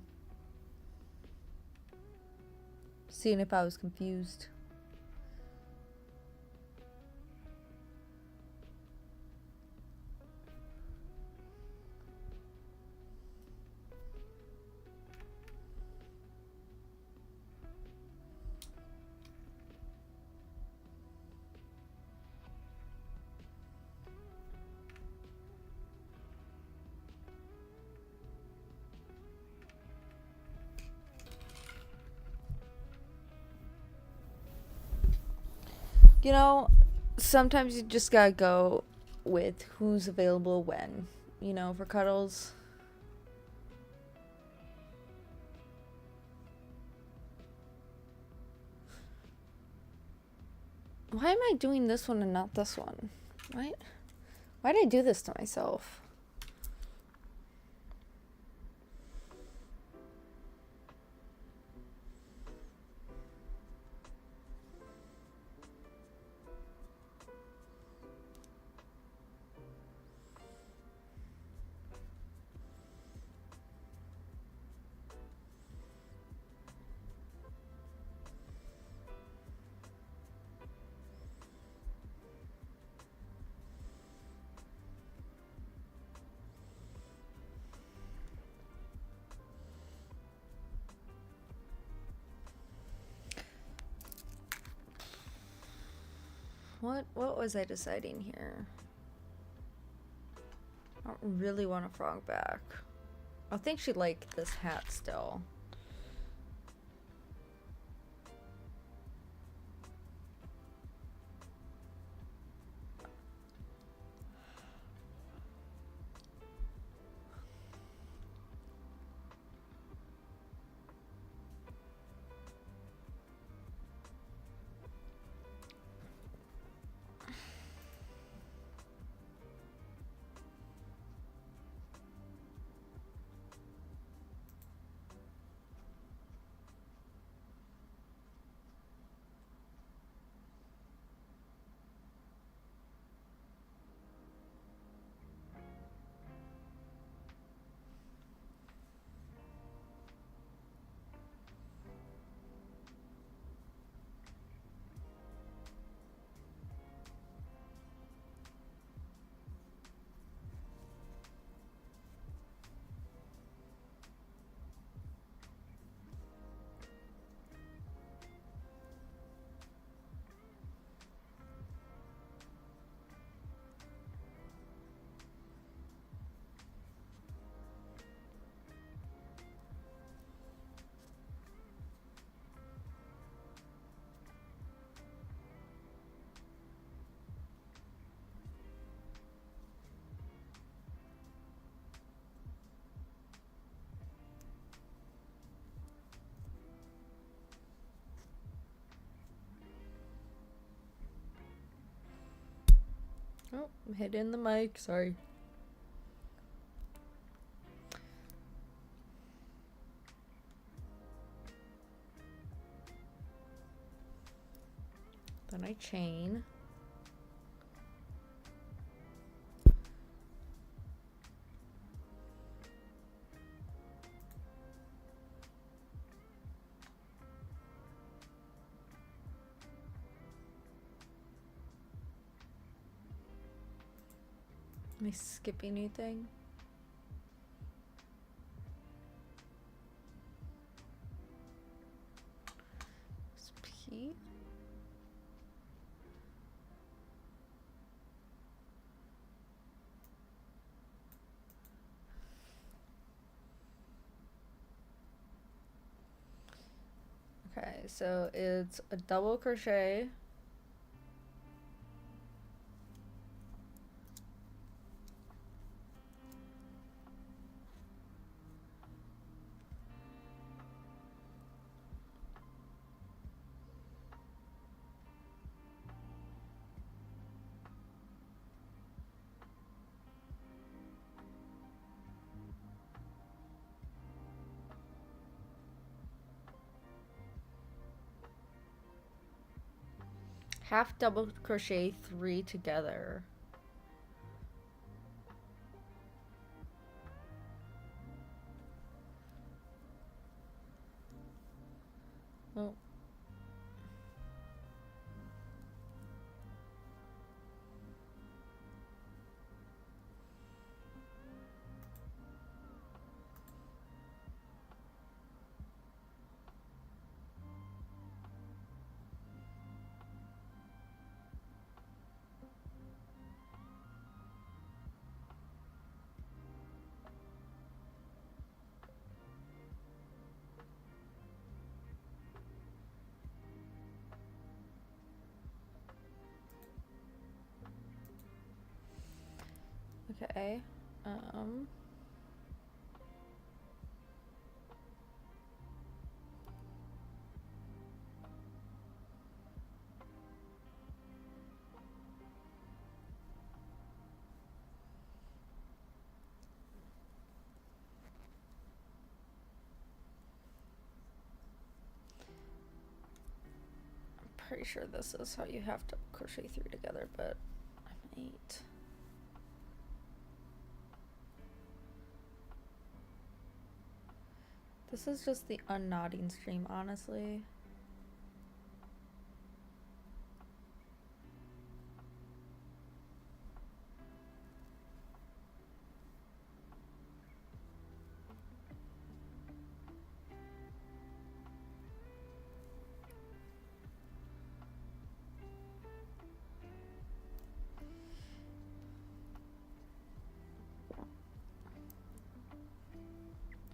Seeing if I was confused. You know, sometimes you just gotta go with who's available when, you know, for cuddles. Why am I doing this one and not this one? Why did I do this to myself? What was I deciding here? I don't really want a frog back. I think she'd like this hat still. Oh, I'm hitting the mic, sorry. Then I chain. Am I skipping anything? It's P. Okay, so it's a double crochet. Half double crochet 3 together. Oh. Okay. Pretty sure this is how you have to crochet 3 together, but I'm 8. This is just the unknotting stream, honestly.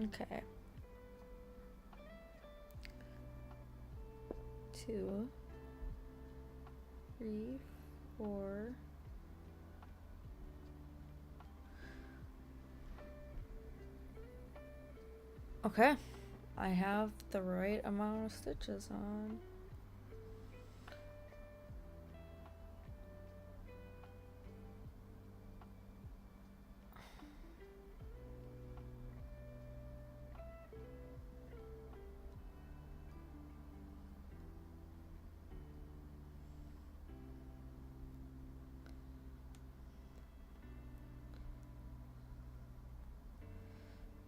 Okay. 2, 3, 4. Okay. I have the right amount of stitches on.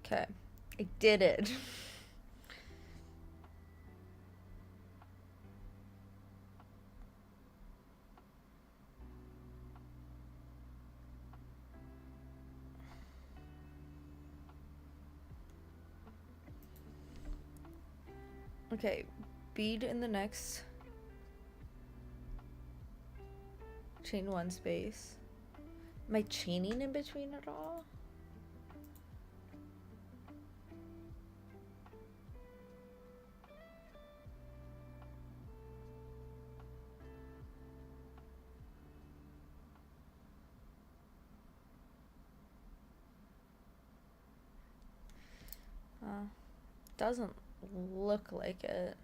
Okay. I did it. Okay, bead in the next, chain 1 space. Am I chaining in between at all? Doesn't look like it.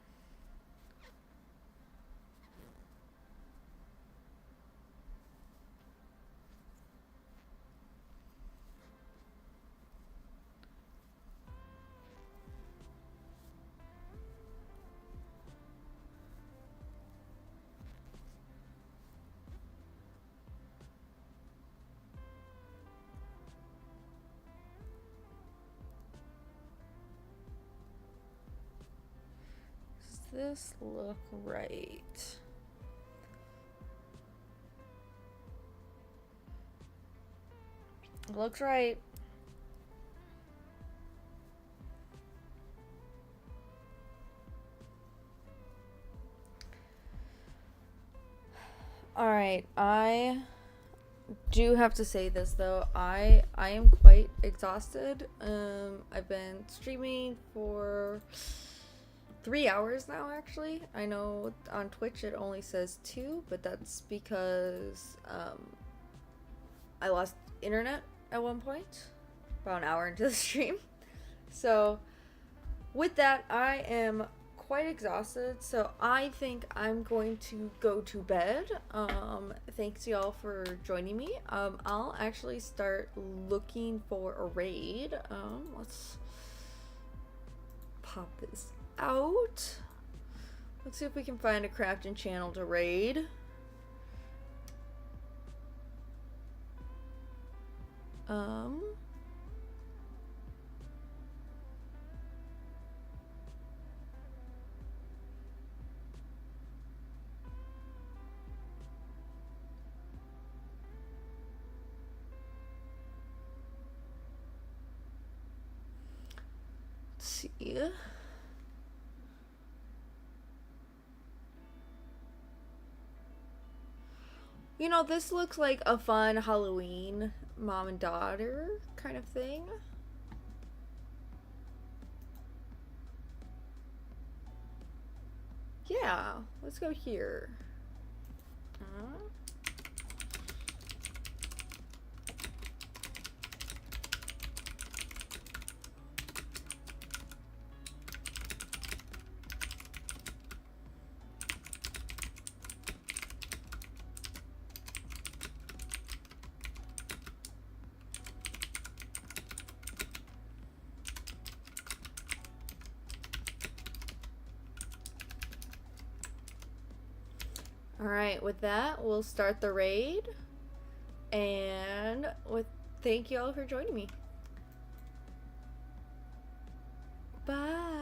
this look right? Looks right. Alright, I do have to say this though. I am quite exhausted. I've been streaming for 3 hours now actually. I know on Twitch it only says 2, but that's because I lost internet at one point, about an hour into the stream. So with that, I am quite exhausted, so I think I'm going to go to bed. Thanks y'all for joining me. I'll actually start looking for a raid. Let's pop this out. Let's see if we can find a crafting channel to raid. Let's see. You know, this looks like a fun Halloween mom and daughter kind of thing. Yeah, let's go here. Alright, with that, we'll start the raid. And thank you all for joining me. Bye.